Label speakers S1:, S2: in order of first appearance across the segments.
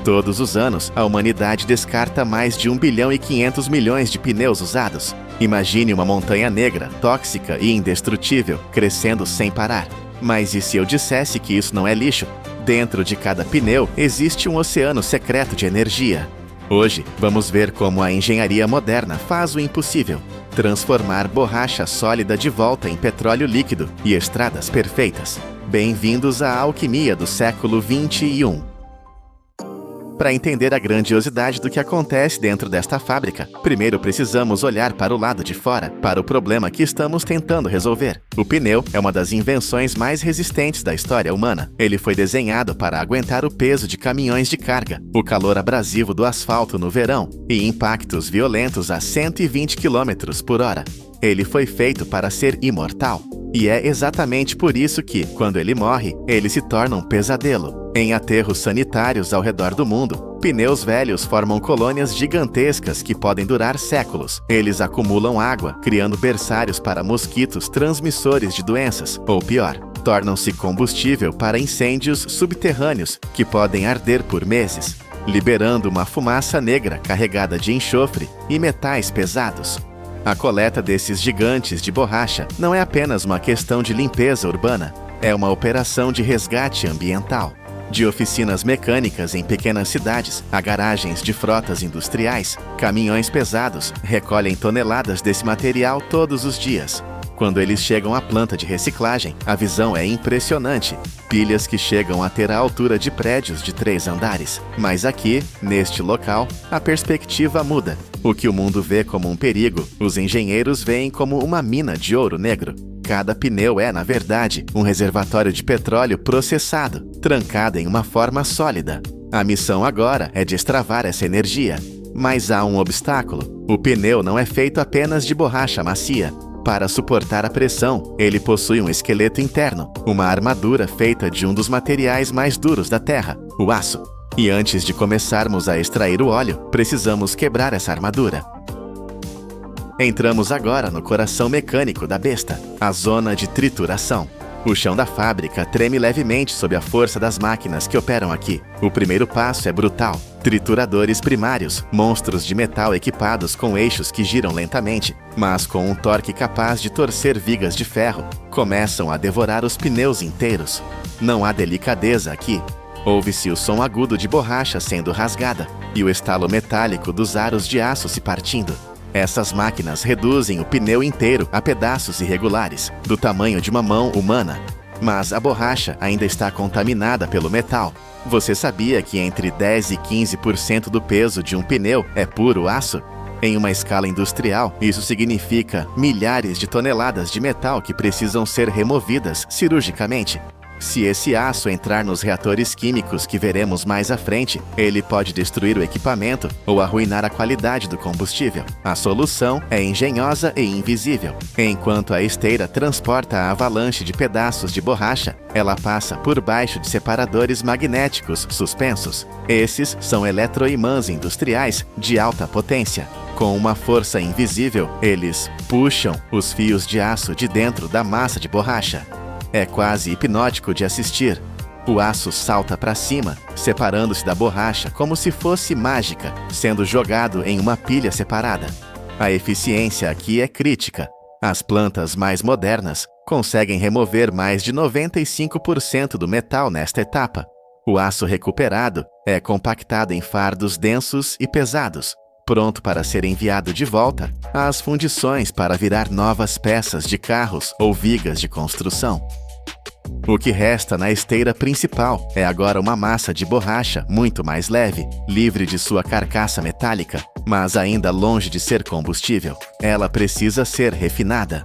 S1: Todos os anos, a humanidade descarta mais de 1 bilhão e 500 milhões de pneus usados. Imagine uma montanha negra, tóxica e indestrutível, crescendo sem parar. Mas e se eu dissesse que isso não é lixo? Dentro de cada pneu existe um oceano secreto de energia. Hoje, vamos ver como a engenharia moderna faz o impossível: transformar borracha sólida de volta em petróleo líquido e estradas perfeitas. Bem-vindos à alquimia do século XXI. Para entender a grandiosidade do que acontece dentro desta fábrica, primeiro precisamos olhar para o lado de fora, para o problema que estamos tentando resolver. O pneu é uma das invenções mais resistentes da história humana. Ele foi desenhado para aguentar o peso de caminhões de carga, o calor abrasivo do asfalto no verão e impactos violentos a 120 km por hora. Ele foi feito para ser imortal. E é exatamente por isso que, quando ele morre, ele se torna um pesadelo. Em aterros sanitários ao redor do mundo, pneus velhos formam colônias gigantescas que podem durar séculos. Eles acumulam água, criando berçários para mosquitos transmissores de doenças, ou pior, tornam-se combustível para incêndios subterrâneos que podem arder por meses, liberando uma fumaça negra carregada de enxofre e metais pesados. A coleta desses gigantes de borracha não é apenas uma questão de limpeza urbana, é uma operação de resgate ambiental. De oficinas mecânicas em pequenas cidades a garagens de frotas industriais, caminhões pesados recolhem toneladas desse material todos os dias. Quando eles chegam à planta de reciclagem, a visão é impressionante. Pilhas que chegam a ter a altura de prédios de 3 andares. Mas aqui, neste local, a perspectiva muda. O que o mundo vê como um perigo, os engenheiros veem como uma mina de ouro negro. Cada pneu é, na verdade, um reservatório de petróleo processado, trancado em uma forma sólida. A missão agora é destravar essa energia. Mas há um obstáculo. O pneu não é feito apenas de borracha macia. Para suportar a pressão, ele possui um esqueleto interno, uma armadura feita de um dos materiais mais duros da Terra, o aço. E antes de começarmos a extrair o óleo, precisamos quebrar essa armadura. Entramos agora no coração mecânico da besta, a zona de trituração. O chão da fábrica treme levemente sob a força das máquinas que operam aqui. O primeiro passo é brutal. Trituradores primários, monstros de metal equipados com eixos que giram lentamente, mas com um torque capaz de torcer vigas de ferro, começam a devorar os pneus inteiros. Não há delicadeza aqui. Ouve-se o som agudo de borracha sendo rasgada e o estalo metálico dos aros de aço se partindo. Essas máquinas reduzem o pneu inteiro a pedaços irregulares, do tamanho de uma mão humana. Mas a borracha ainda está contaminada pelo metal. Você sabia que entre 10% e 15% do peso de um pneu é puro aço? Em uma escala industrial, isso significa milhares de toneladas de metal que precisam ser removidas cirurgicamente. Se esse aço entrar nos reatores químicos que veremos mais à frente, ele pode destruir o equipamento ou arruinar a qualidade do combustível. A solução é engenhosa e invisível. Enquanto a esteira transporta a avalanche de pedaços de borracha, ela passa por baixo de separadores magnéticos suspensos. Esses são eletroimãs industriais de alta potência. Com uma força invisível, eles puxam os fios de aço de dentro da massa de borracha. É quase hipnótico de assistir. O aço salta para cima, separando-se da borracha como se fosse mágica, sendo jogado em uma pilha separada. A eficiência aqui é crítica. As plantas mais modernas conseguem remover mais de 95% do metal nesta etapa. O aço recuperado é compactado em fardos densos e pesados, pronto para ser enviado de volta às fundições para virar novas peças de carros ou vigas de construção. O que resta na esteira principal é agora uma massa de borracha muito mais leve, livre de sua carcaça metálica, mas ainda longe de ser combustível. Ela precisa ser refinada.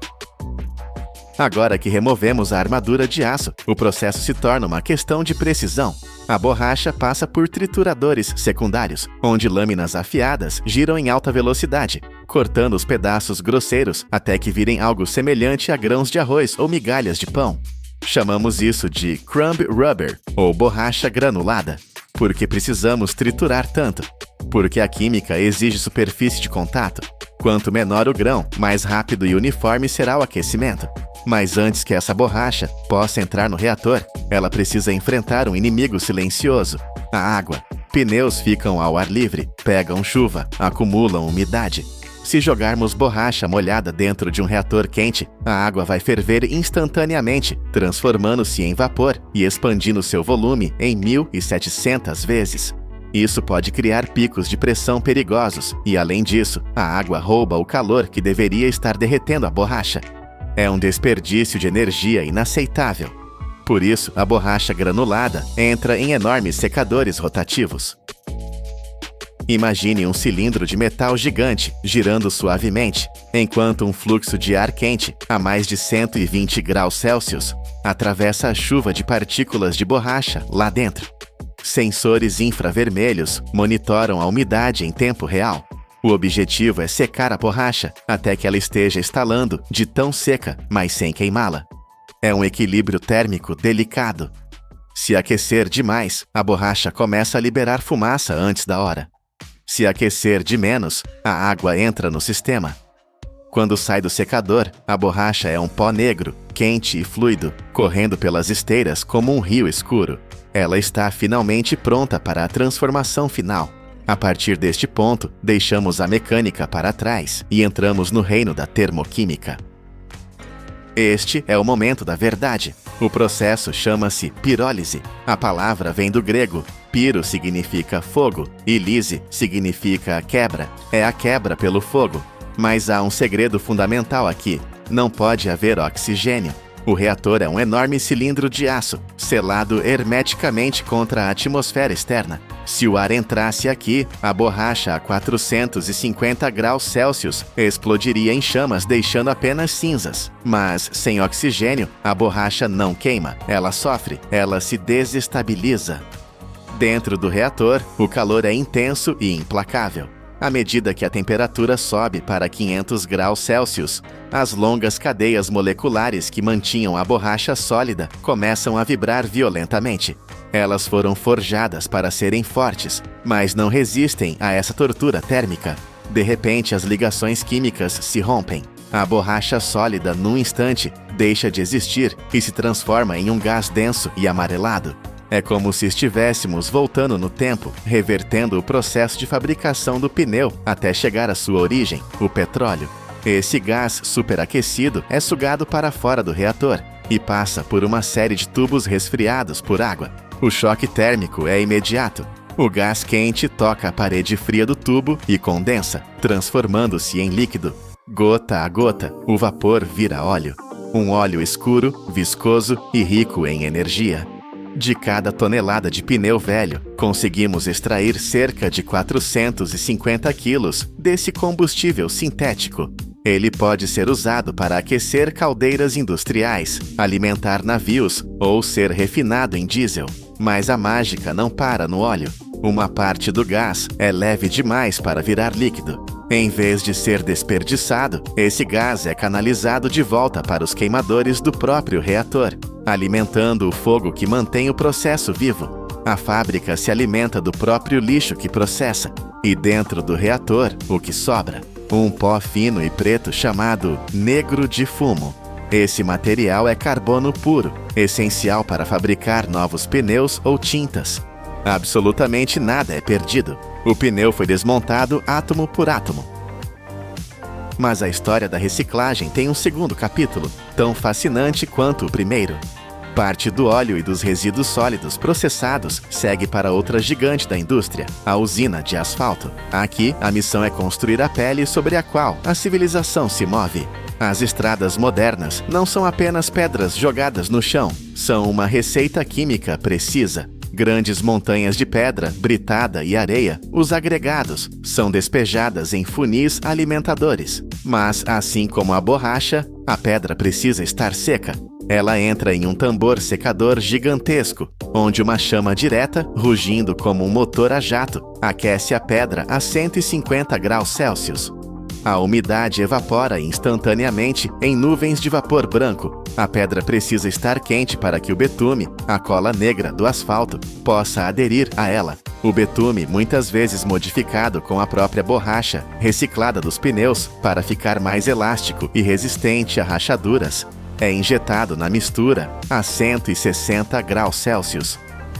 S1: Agora que removemos a armadura de aço, o processo se torna uma questão de precisão. A borracha passa por trituradores secundários, onde lâminas afiadas giram em alta velocidade, cortando os pedaços grosseiros até que virem algo semelhante a grãos de arroz ou migalhas de pão. Chamamos isso de crumb rubber, ou borracha granulada. Por que precisamos triturar tanto? Porque a química exige superfície de contato. Quanto menor o grão, mais rápido e uniforme será o aquecimento. Mas antes que essa borracha possa entrar no reator, ela precisa enfrentar um inimigo silencioso: a água. pneus ficam ao ar livre, pegam chuva, acumulam umidade. Se jogarmos borracha molhada dentro de um reator quente, a água vai ferver instantaneamente, transformando-se em vapor e expandindo seu volume em 1.700 vezes. Isso pode criar picos de pressão perigosos e, além disso, a água rouba o calor que deveria estar derretendo a borracha. É um desperdício de energia inaceitável. Por isso, a borracha granulada entra em enormes secadores rotativos. Imagine um cilindro de metal gigante girando suavemente, enquanto um fluxo de ar quente, a mais de 120 graus Celsius, atravessa a chuva de partículas de borracha lá dentro. Sensores infravermelhos monitoram a umidade em tempo real. O objetivo é secar a borracha até que ela esteja estalando de tão seca, mas sem queimá-la. É um equilíbrio térmico delicado. Se aquecer demais, a borracha começa a liberar fumaça antes da hora. Se aquecer de menos, a água entra no sistema. Quando sai do secador, a borracha é um pó negro, quente e fluido, correndo pelas esteiras como um rio escuro. Ela está finalmente pronta para a transformação final. A partir deste ponto, deixamos a mecânica para trás e entramos no reino da termoquímica. Este é o momento da verdade. O processo chama-se pirólise. A palavra vem do grego. Piro significa fogo e lise significa quebra. É a quebra pelo fogo. Mas há um segredo fundamental aqui. Não pode haver oxigênio. O reator é um enorme cilindro de aço, selado hermeticamente contra a atmosfera externa. Se o ar entrasse aqui, a borracha a 450 graus Celsius explodiria em chamas, deixando apenas cinzas. Mas, sem oxigênio, a borracha não queima. Ela sofre, ela se desestabiliza. Dentro do reator, o calor é intenso e implacável. À medida que a temperatura sobe para 500 graus Celsius, as longas cadeias moleculares que mantinham a borracha sólida começam a vibrar violentamente. Elas foram forjadas para serem fortes, mas não resistem a essa tortura térmica. De repente, as ligações químicas se rompem. A borracha sólida, num instante, deixa de existir e se transforma em um gás denso e amarelado. É como se estivéssemos voltando no tempo, revertendo o processo de fabricação do pneu até chegar à sua origem, o petróleo. Esse gás superaquecido é sugado para fora do reator e passa por uma série de tubos resfriados por água. O choque térmico é imediato. O gás quente toca a parede fria do tubo e condensa, transformando-se em líquido. Gota a gota, o vapor vira óleo. Um óleo escuro, viscoso e rico em energia. De cada tonelada de pneu velho, conseguimos extrair cerca de 450 quilos desse combustível sintético. Ele pode ser usado para aquecer caldeiras industriais, alimentar navios ou ser refinado em diesel. Mas a mágica não para no óleo. Uma parte do gás é leve demais para virar líquido. Em vez de ser desperdiçado, esse gás é canalizado de volta para os queimadores do próprio reator, alimentando o fogo que mantém o processo vivo. A fábrica se alimenta do próprio lixo que processa, e dentro do reator, o que sobra? Um pó fino e preto chamado negro de fumo. Esse material é carbono puro, essencial para fabricar novos pneus ou tintas. Absolutamente nada é perdido. O pneu foi desmontado átomo por átomo. Mas a história da reciclagem tem um segundo capítulo, tão fascinante quanto o primeiro. Parte do óleo e dos resíduos sólidos processados segue para outra gigante da indústria, a usina de asfalto. Aqui, a missão é construir a pele sobre a qual a civilização se move. As estradas modernas não são apenas pedras jogadas no chão, são uma receita química precisa. Grandes montanhas de pedra, britada e areia, os agregados, são despejadas em funis alimentadores. Mas, assim como a borracha, a pedra precisa estar seca. Ela entra em um tambor secador gigantesco, onde uma chama direta, rugindo como um motor a jato, aquece a pedra a 150 graus Celsius. A umidade evapora instantaneamente em nuvens de vapor branco. A pedra precisa estar quente para que o betume, a cola negra do asfalto, possa aderir a ela. O betume, muitas vezes modificado com a própria borracha, reciclada dos pneus para ficar mais elástico e resistente a rachaduras, é injetado na mistura a 160 graus Celsius.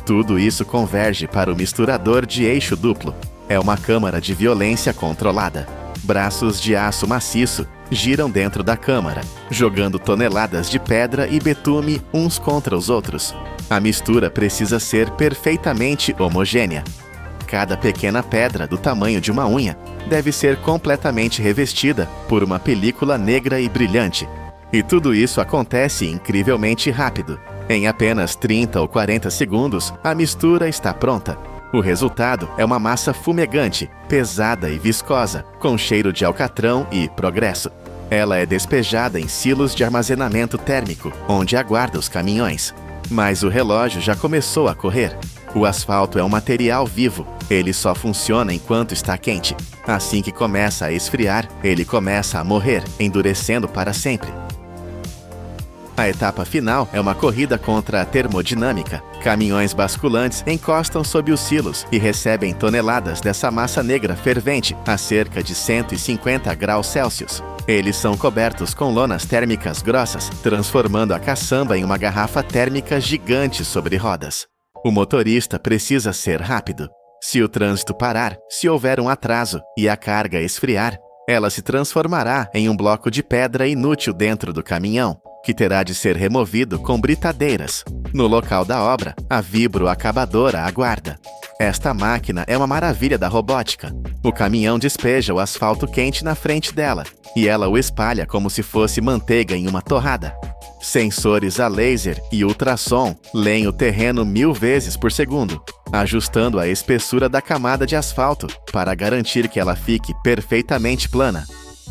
S1: Tudo isso converge para o misturador de eixo duplo. É uma câmara de violência controlada. Braços de aço maciço giram dentro da câmara, jogando toneladas de pedra e betume uns contra os outros. A mistura precisa ser perfeitamente homogênea. Cada pequena pedra do tamanho de uma unha deve ser completamente revestida por uma película negra e brilhante. E tudo isso acontece incrivelmente rápido. Em apenas 30 ou 40 segundos, a mistura está pronta. O resultado é uma massa fumegante, pesada e viscosa, com cheiro de alcatrão e progresso. Ela é despejada em silos de armazenamento térmico, onde aguarda os caminhões. Mas o relógio já começou a correr. O asfalto é um material vivo. Ele só funciona enquanto está quente. Assim que começa a esfriar, ele começa a morrer, endurecendo para sempre. A etapa final é uma corrida contra a termodinâmica. Caminhões basculantes encostam sob os silos e recebem toneladas dessa massa negra fervente a cerca de 150 graus Celsius. Eles são cobertos com lonas térmicas grossas, transformando a caçamba em uma garrafa térmica gigante sobre rodas. O motorista precisa ser rápido. Se o trânsito parar, se houver um atraso e a carga esfriar, ela se transformará em um bloco de pedra inútil dentro do caminhão, que terá de ser removido com britadeiras. No local da obra, a vibroacabadora aguarda. Esta máquina é uma maravilha da robótica. O caminhão despeja o asfalto quente na frente dela, e ela o espalha como se fosse manteiga em uma torrada. Sensores a laser e ultrassom leem o terreno 1000 vezes por segundo, ajustando a espessura da camada de asfalto para garantir que ela fique perfeitamente plana.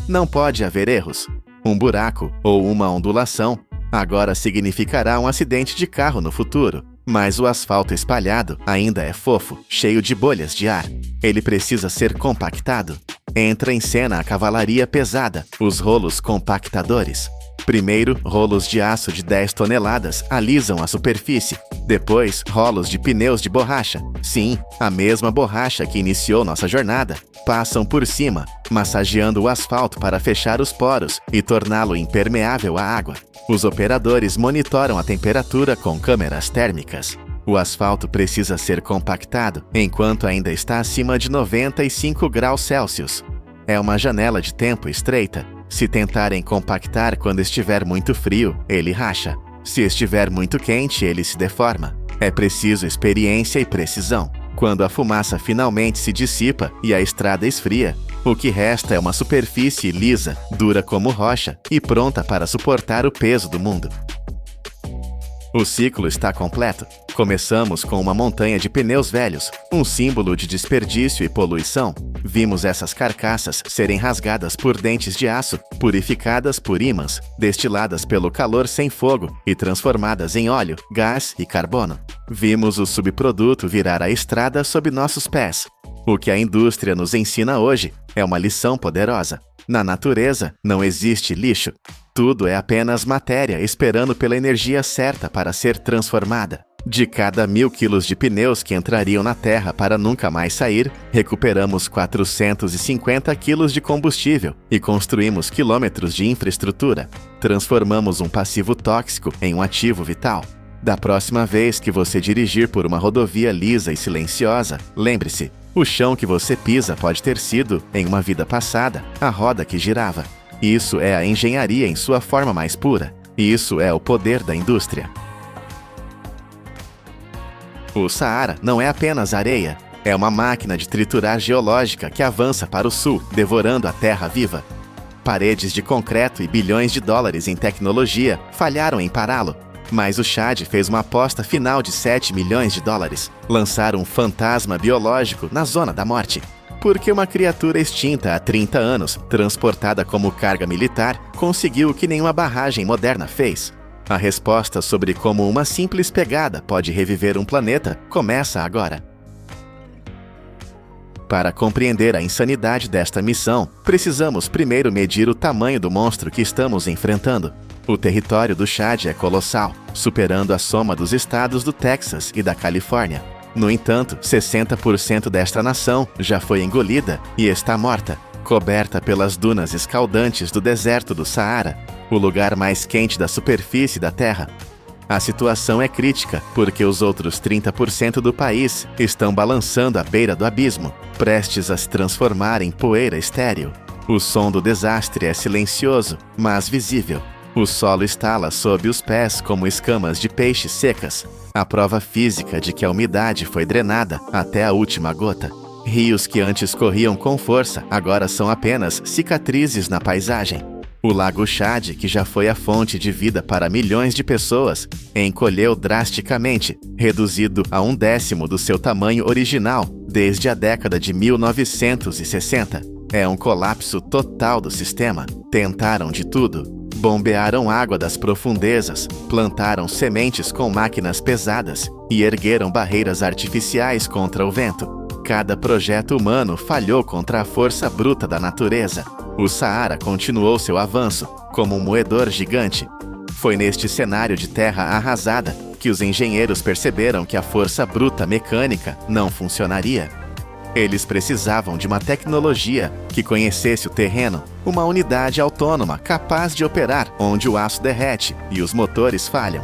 S1: Não pode haver erros. Um buraco ou uma ondulação agora significará um acidente de carro no futuro. Mas o asfalto espalhado ainda é fofo, cheio de bolhas de ar. Ele precisa ser compactado. Entra em cena a cavalaria pesada, os rolos compactadores. Primeiro, rolos de aço de 10 toneladas alisam a superfície. Depois, rolos de pneus de borracha. Sim, a mesma borracha que iniciou nossa jornada. Passam por cima, massageando o asfalto para fechar os poros e torná-lo impermeável à água. Os operadores monitoram a temperatura com câmeras térmicas. O asfalto precisa ser compactado enquanto ainda está acima de 95 graus Celsius. É uma janela de tempo estreita. Se tentarem compactar quando estiver muito frio, ele racha. Se estiver muito quente, ele se deforma. É preciso experiência e precisão. Quando a fumaça finalmente se dissipa e a estrada esfria, o que resta é uma superfície lisa, dura como rocha e pronta para suportar o peso do mundo. O ciclo está completo. Começamos com uma montanha de pneus velhos, um símbolo de desperdício e poluição. Vimos essas carcaças serem rasgadas por dentes de aço, purificadas por ímãs, destiladas pelo calor sem fogo e transformadas em óleo, gás e carbono. Vimos o subproduto virar a estrada sob nossos pés. O que a indústria nos ensina hoje é uma lição poderosa. Na natureza não existe lixo. Tudo é apenas matéria esperando pela energia certa para ser transformada. De cada 1000 quilos de pneus que entrariam na Terra para nunca mais sair, recuperamos 450 quilos de combustível e construímos quilômetros de infraestrutura. Transformamos um passivo tóxico em um ativo vital. Da próxima vez que você dirigir por uma rodovia lisa e silenciosa, lembre-se, o chão que você pisa pode ter sido, em uma vida passada, a roda que girava. Isso é a engenharia em sua forma mais pura. Isso é o poder da indústria. O Saara não é apenas areia. É uma máquina de triturar geológica que avança para o sul, devorando a terra viva. Paredes de concreto e bilhões de dólares em tecnologia falharam em pará-lo. Mas o Chad fez uma aposta final de 7 milhões de dólares. Lançar um fantasma biológico na zona da morte. Porque uma criatura extinta há 30 anos, transportada como carga militar, conseguiu o que nenhuma barragem moderna fez. A resposta sobre como uma simples pegada pode reviver um planeta começa agora. Para compreender a insanidade desta missão, precisamos primeiro medir o tamanho do monstro que estamos enfrentando. O território do Chad é colossal, superando a soma dos estados do Texas e da Califórnia. No entanto, 60% desta nação já foi engolida e está morta, coberta pelas dunas escaldantes do deserto do Saara, o lugar mais quente da superfície da Terra. A situação é crítica, porque os outros 30% do país estão balançando à beira do abismo, prestes a se transformar em poeira estéril. O som do desastre é silencioso, mas visível. O solo estala sob os pés como escamas de peixes secas, a prova física de que a umidade foi drenada até a última gota. Rios que antes corriam com força agora são apenas cicatrizes na paisagem. O Lago Chad, que já foi a fonte de vida para milhões de pessoas, encolheu drasticamente, reduzido a 1/10 do seu tamanho original desde a década de 1960. É um colapso total do sistema. Tentaram de tudo. Bombearam água das profundezas, plantaram sementes com máquinas pesadas e ergueram barreiras artificiais contra o vento. Cada projeto humano falhou contra a força bruta da natureza. O Saara continuou seu avanço, como um moedor gigante. Foi neste cenário de terra arrasada que os engenheiros perceberam que a força bruta mecânica não funcionaria. Eles precisavam de uma tecnologia que conhecesse o terreno, uma unidade autônoma capaz de operar onde o aço derrete e os motores falham.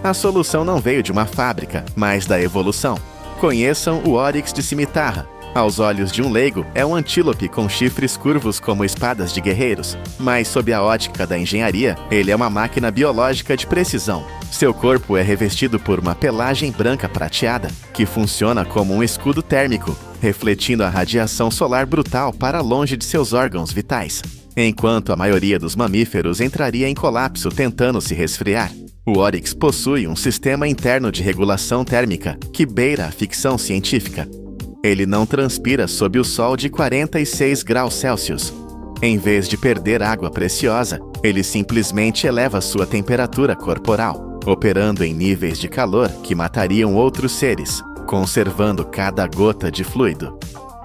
S1: A solução não veio de uma fábrica, mas da evolução. Conheçam o Oryx de cimitarra. Aos olhos de um leigo, é um antílope com chifres curvos como espadas de guerreiros, mas sob a ótica da engenharia, ele é uma máquina biológica de precisão. Seu corpo é revestido por uma pelagem branca prateada, que funciona como um escudo térmico, refletindo a radiação solar brutal para longe de seus órgãos vitais. Enquanto a maioria dos mamíferos entraria em colapso tentando se resfriar, o Oryx possui um sistema interno de regulação térmica que beira a ficção científica. Ele não transpira sob o sol de 46 graus Celsius. Em vez de perder água preciosa, ele simplesmente eleva sua temperatura corporal, operando em níveis de calor que matariam outros seres, conservando cada gota de fluido.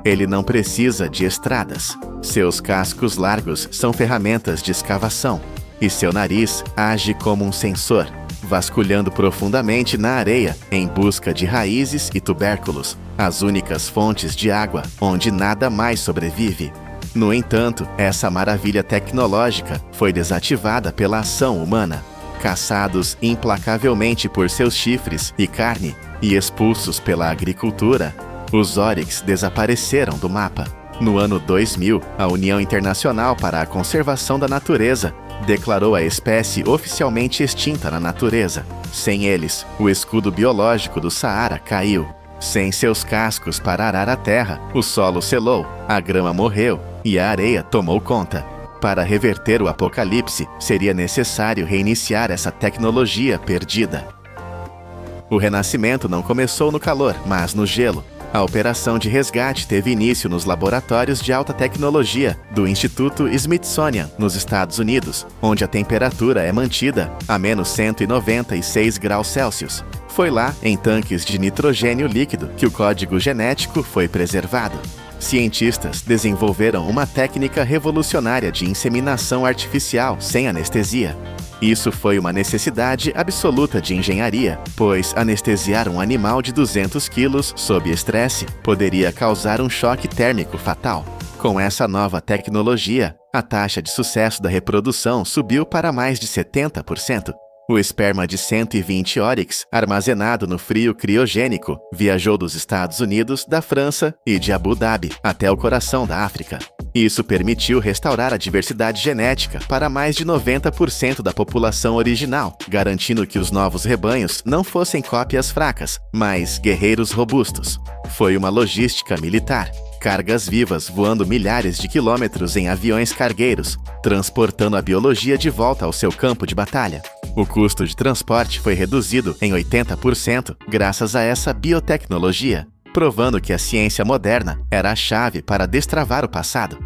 S1: Ele não precisa de estradas. Seus cascos largos são ferramentas de escavação, e seu nariz age como um sensor, vasculhando profundamente na areia em busca de raízes e tubérculos, as únicas fontes de água onde nada mais sobrevive. No entanto, essa maravilha tecnológica foi desativada pela ação humana. Caçados implacavelmente por seus chifres e carne e expulsos pela agricultura, os Oryx desapareceram do mapa. No ano 2000, a União Internacional para a Conservação da Natureza declarou a espécie oficialmente extinta na natureza. Sem eles, o escudo biológico do Saara caiu. Sem seus cascos para arar a terra, o solo selou, a grama morreu e a areia tomou conta. Para reverter o apocalipse, seria necessário reiniciar essa tecnologia perdida. O renascimento não começou no calor, mas no gelo. A operação de resgate teve início nos laboratórios de alta tecnologia do Instituto Smithsonian, nos Estados Unidos, onde a temperatura é mantida a menos 196 graus Celsius. Foi lá, em tanques de nitrogênio líquido, que o código genético foi preservado. Cientistas desenvolveram uma técnica revolucionária de inseminação artificial sem anestesia. Isso foi uma necessidade absoluta de engenharia, pois anestesiar um animal de 200 quilos sob estresse poderia causar um choque térmico fatal. Com essa nova tecnologia, a taxa de sucesso da reprodução subiu para mais de 70%. O esperma de 120 Oryx, armazenado no frio criogênico, viajou dos Estados Unidos, da França e de Abu Dhabi até o coração da África. Isso permitiu restaurar a diversidade genética para mais de 90% da população original, garantindo que os novos rebanhos não fossem cópias fracas, mas guerreiros robustos. Foi uma logística militar. Cargas vivas voando milhares de quilômetros em aviões cargueiros, transportando a biologia de volta ao seu campo de batalha. O custo de transporte foi reduzido em 80% graças a essa biotecnologia, provando que a ciência moderna era a chave para destravar o passado.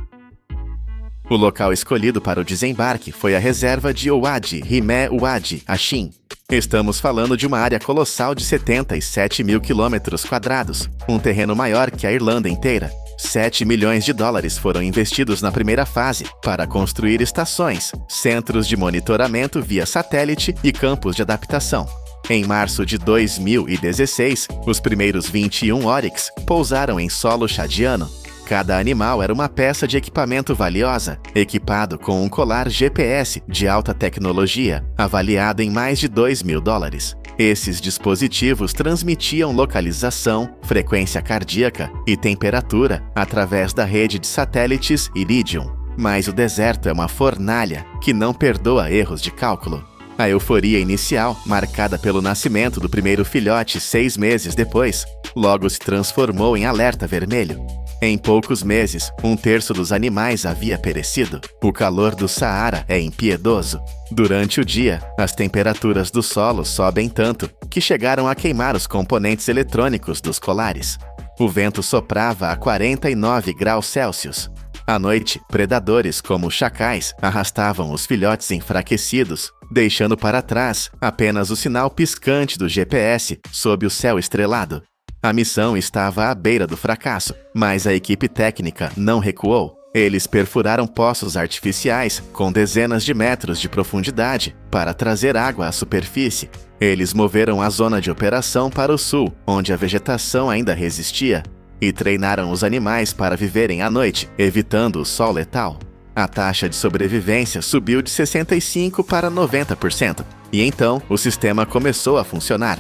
S1: O local escolhido para o desembarque foi a reserva de Ouad Rimé Ouad Achim. Estamos falando de uma área colossal de 77 mil quilômetros quadrados, um terreno maior que a Irlanda inteira. 7 milhões de dólares foram investidos na primeira fase para construir estações, centros de monitoramento via satélite e campos de adaptação. Em março de 2016, os primeiros 21 Oryx pousaram em solo chadiano. Cada animal era uma peça de equipamento valiosa, equipado com um colar GPS de alta tecnologia, avaliado em mais de $2.000. Esses dispositivos transmitiam localização, frequência cardíaca e temperatura através da rede de satélites Iridium. Mas o deserto é uma fornalha que não perdoa erros de cálculo. A euforia inicial, marcada pelo nascimento do primeiro filhote 6 meses depois, logo se transformou em alerta vermelho. Em poucos meses, 1/3 dos animais havia perecido. O calor do Saara é impiedoso. Durante o dia, as temperaturas do solo sobem tanto que chegaram a queimar os componentes eletrônicos dos colares. O vento soprava a 49 graus Celsius. À noite, predadores como chacais arrastavam os filhotes enfraquecidos, deixando para trás apenas o sinal piscante do GPS sob o céu estrelado. A missão estava à beira do fracasso, mas a equipe técnica não recuou. Eles perfuraram poços artificiais com dezenas de metros de profundidade para trazer água à superfície. Eles moveram a zona de operação para o sul, onde a vegetação ainda resistia, e treinaram os animais para viverem à noite, evitando o sol letal. A taxa de sobrevivência subiu de 65% para 90%, e então o sistema começou a funcionar.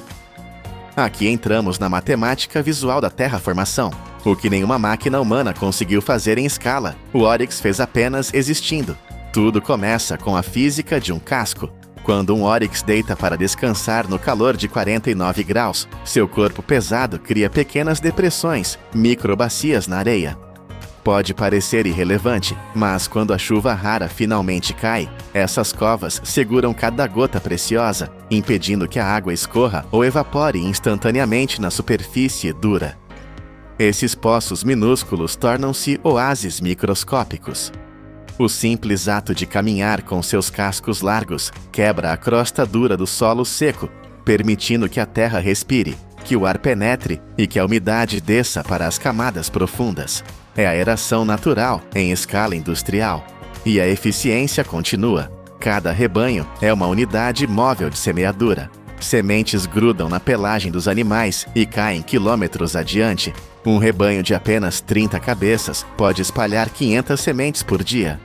S1: Aqui entramos na matemática visual da terraformação. O que nenhuma máquina humana conseguiu fazer em escala, o Oryx fez apenas existindo. Tudo começa com a física de um casco. Quando um Oryx deita para descansar no calor de 49 graus, seu corpo pesado cria pequenas depressões, microbacias na areia. Pode parecer irrelevante, mas quando a chuva rara finalmente cai, essas covas seguram cada gota preciosa, impedindo que a água escorra ou evapore instantaneamente na superfície dura. Esses poços minúsculos tornam-se oásis microscópicos. O simples ato de caminhar com seus cascos largos quebra a crosta dura do solo seco, permitindo que a terra respire, que o ar penetre e que a umidade desça para as camadas profundas. É a aeração natural em escala industrial. E a eficiência continua. Cada rebanho é uma unidade móvel de semeadura. Sementes grudam na pelagem dos animais e caem quilômetros adiante. Um rebanho de apenas 30 cabeças pode espalhar 500 sementes por dia.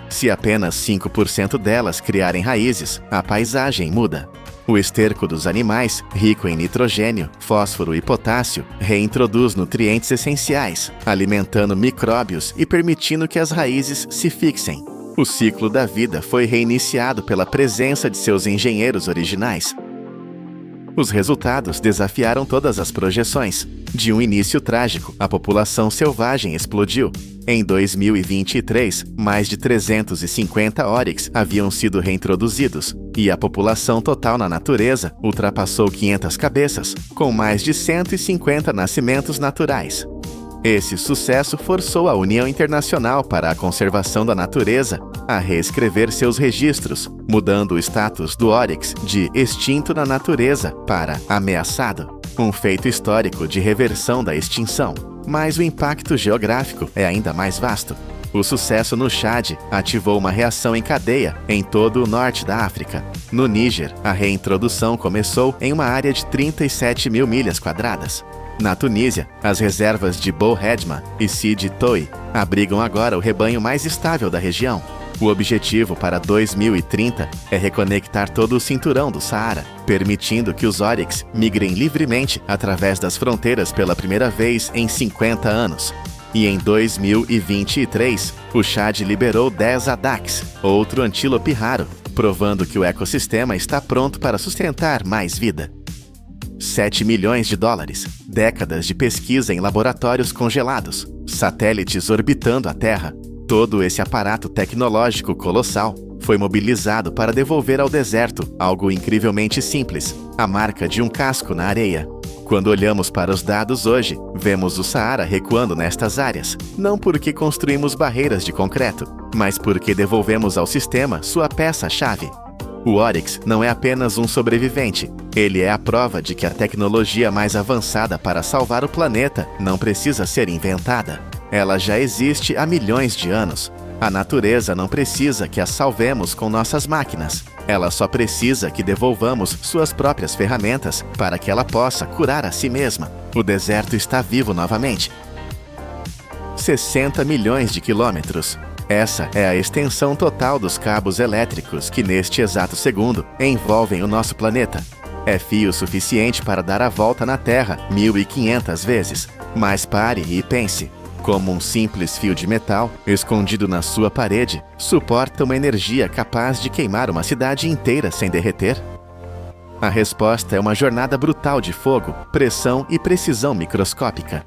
S1: Se apenas 5% delas criarem raízes, a paisagem muda. O esterco dos animais, rico em nitrogênio, fósforo e potássio, reintroduz nutrientes essenciais, alimentando micróbios e permitindo que as raízes se fixem. O ciclo da vida foi reiniciado pela presença de seus engenheiros originais. Os resultados desafiaram todas as projeções. De um início trágico, a população selvagem explodiu. Em 2023, mais de 350 Oryx haviam sido reintroduzidos, e a população total na natureza ultrapassou 500 cabeças, com mais de 150 nascimentos naturais. Esse sucesso forçou a União Internacional para a Conservação da Natureza a reescrever seus registros, mudando o status do Oryx de extinto na natureza para ameaçado, um feito histórico de reversão da extinção. Mas o impacto geográfico é ainda mais vasto. O sucesso no Chad ativou uma reação em cadeia em todo o norte da África. No Níger, a reintrodução começou em uma área de 37 mil milhas quadradas. Na Tunísia, as reservas de Bou Hedma e Sidi Toi abrigam agora o rebanho mais estável da região. O objetivo para 2030 é reconectar todo o cinturão do Saara, permitindo que os Oryx migrem livremente através das fronteiras pela primeira vez em 50 anos. E em 2023, o Chad liberou 10 Addax, outro antílope raro, provando que o ecossistema está pronto para sustentar mais vida. 7 milhões de dólares, décadas de pesquisa em laboratórios congelados, satélites orbitando a Terra. Todo esse aparato tecnológico colossal foi mobilizado para devolver ao deserto algo incrivelmente simples, a marca de um casco na areia. Quando olhamos para os dados hoje, vemos o Saara recuando nestas áreas, não porque construímos barreiras de concreto, mas porque devolvemos ao sistema sua peça-chave. O Oryx não é apenas um sobrevivente, ele é a prova de que a tecnologia mais avançada para salvar o planeta não precisa ser inventada. Ela já existe há milhões de anos. A natureza não precisa que a salvemos com nossas máquinas. Ela só precisa que devolvamos suas próprias ferramentas para que ela possa curar a si mesma. O deserto está vivo novamente. 60 milhões de quilômetros. Essa é a extensão total dos cabos elétricos que, neste exato segundo, envolvem o nosso planeta. É fio suficiente para dar a volta na Terra 1.500 vezes. Mas pare e pense. Como um simples fio de metal, escondido na sua parede, suporta uma energia capaz de queimar uma cidade inteira sem derreter? A resposta é uma jornada brutal de fogo, pressão e precisão microscópica.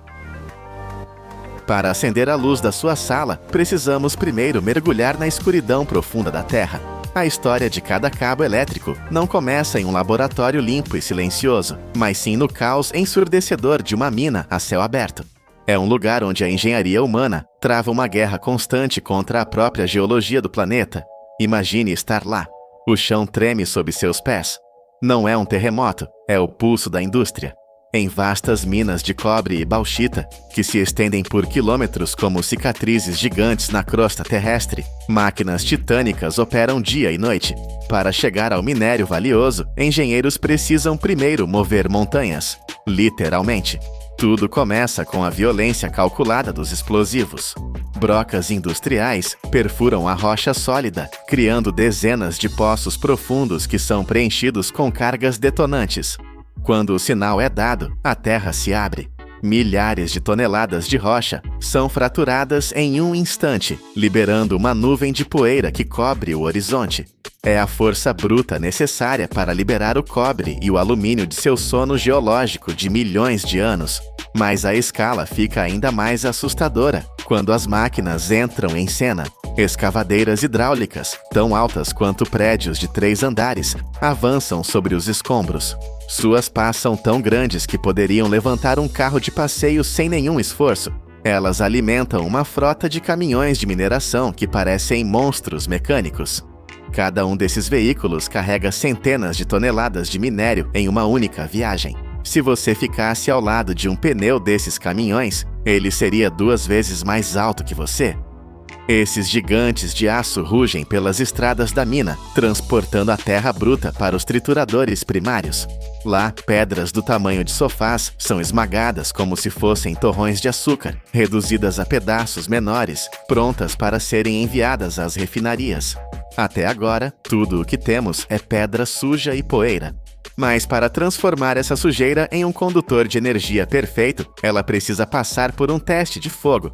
S1: Para acender a luz da sua sala, precisamos primeiro mergulhar na escuridão profunda da Terra. A história de cada cabo elétrico não começa em um laboratório limpo e silencioso, mas sim no caos ensurdecedor de uma mina a céu aberto. É um lugar onde a engenharia humana trava uma guerra constante contra a própria geologia do planeta. Imagine estar lá. O chão treme sob seus pés. Não é um terremoto, é o pulso da indústria. Em vastas minas de cobre e bauxita, que se estendem por quilômetros como cicatrizes gigantes na crosta terrestre, máquinas titânicas operam dia e noite. Para chegar ao minério valioso, engenheiros precisam primeiro mover montanhas, literalmente. Tudo começa com a violência calculada dos explosivos. Brocas industriais perfuram a rocha sólida, criando dezenas de poços profundos que são preenchidos com cargas detonantes. Quando o sinal é dado, a terra se abre. Milhares de toneladas de rocha são fraturadas em um instante, liberando uma nuvem de poeira que cobre o horizonte. É a força bruta necessária para liberar o cobre e o alumínio de seu sono geológico de milhões de anos. Mas a escala fica ainda mais assustadora quando as máquinas entram em cena. Escavadeiras hidráulicas, tão altas quanto prédios de 3 andares, avançam sobre os escombros. Suas pás são tão grandes que poderiam levantar um carro de passeio sem nenhum esforço. Elas alimentam uma frota de caminhões de mineração que parecem monstros mecânicos. Cada um desses veículos carrega centenas de toneladas de minério em uma única viagem. Se você ficasse ao lado de um pneu desses caminhões, ele seria 2 vezes mais alto que você. Esses gigantes de aço rugem pelas estradas da mina, transportando a terra bruta para os trituradores primários. Lá, pedras do tamanho de sofás são esmagadas como se fossem torrões de açúcar, reduzidas a pedaços menores, prontas para serem enviadas às refinarias. Até agora, tudo o que temos é pedra suja e poeira. Mas para transformar essa sujeira em um condutor de energia perfeito, ela precisa passar por um teste de fogo.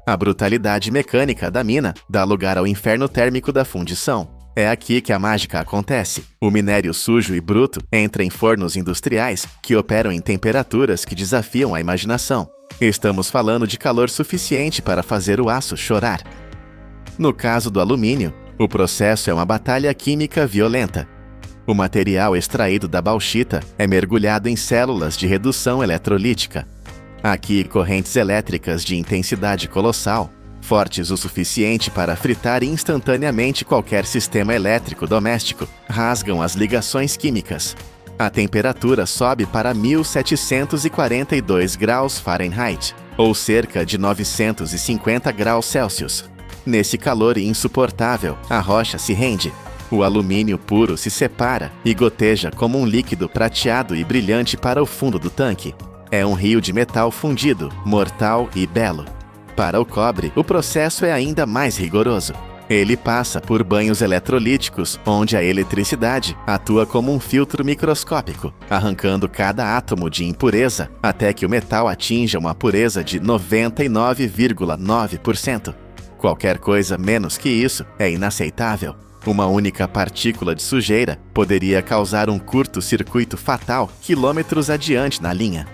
S1: A brutalidade mecânica da mina dá lugar ao inferno térmico da fundição. É aqui que a mágica acontece. O minério sujo e bruto entra em fornos industriais que operam em temperaturas que desafiam a imaginação. Estamos falando de calor suficiente para fazer o aço chorar. No caso do alumínio, o processo é uma batalha química violenta. O material extraído da bauxita é mergulhado em células de redução eletrolítica. Aqui, correntes elétricas de intensidade colossal, fortes o suficiente para fritar instantaneamente qualquer sistema elétrico doméstico, rasgam as ligações químicas. A temperatura sobe para 1742 graus Fahrenheit, ou cerca de 950 graus Celsius. Nesse calor insuportável, a rocha se rende. O alumínio puro se separa e goteja como um líquido prateado e brilhante para o fundo do tanque. É um rio de metal fundido, mortal e belo. Para o cobre, o processo é ainda mais rigoroso. Ele passa por banhos eletrolíticos, onde a eletricidade atua como um filtro microscópico, arrancando cada átomo de impureza até que o metal atinja uma pureza de 99,9%. Qualquer coisa menos que isso é inaceitável. Uma única partícula de sujeira poderia causar um curto-circuito fatal quilômetros adiante na linha.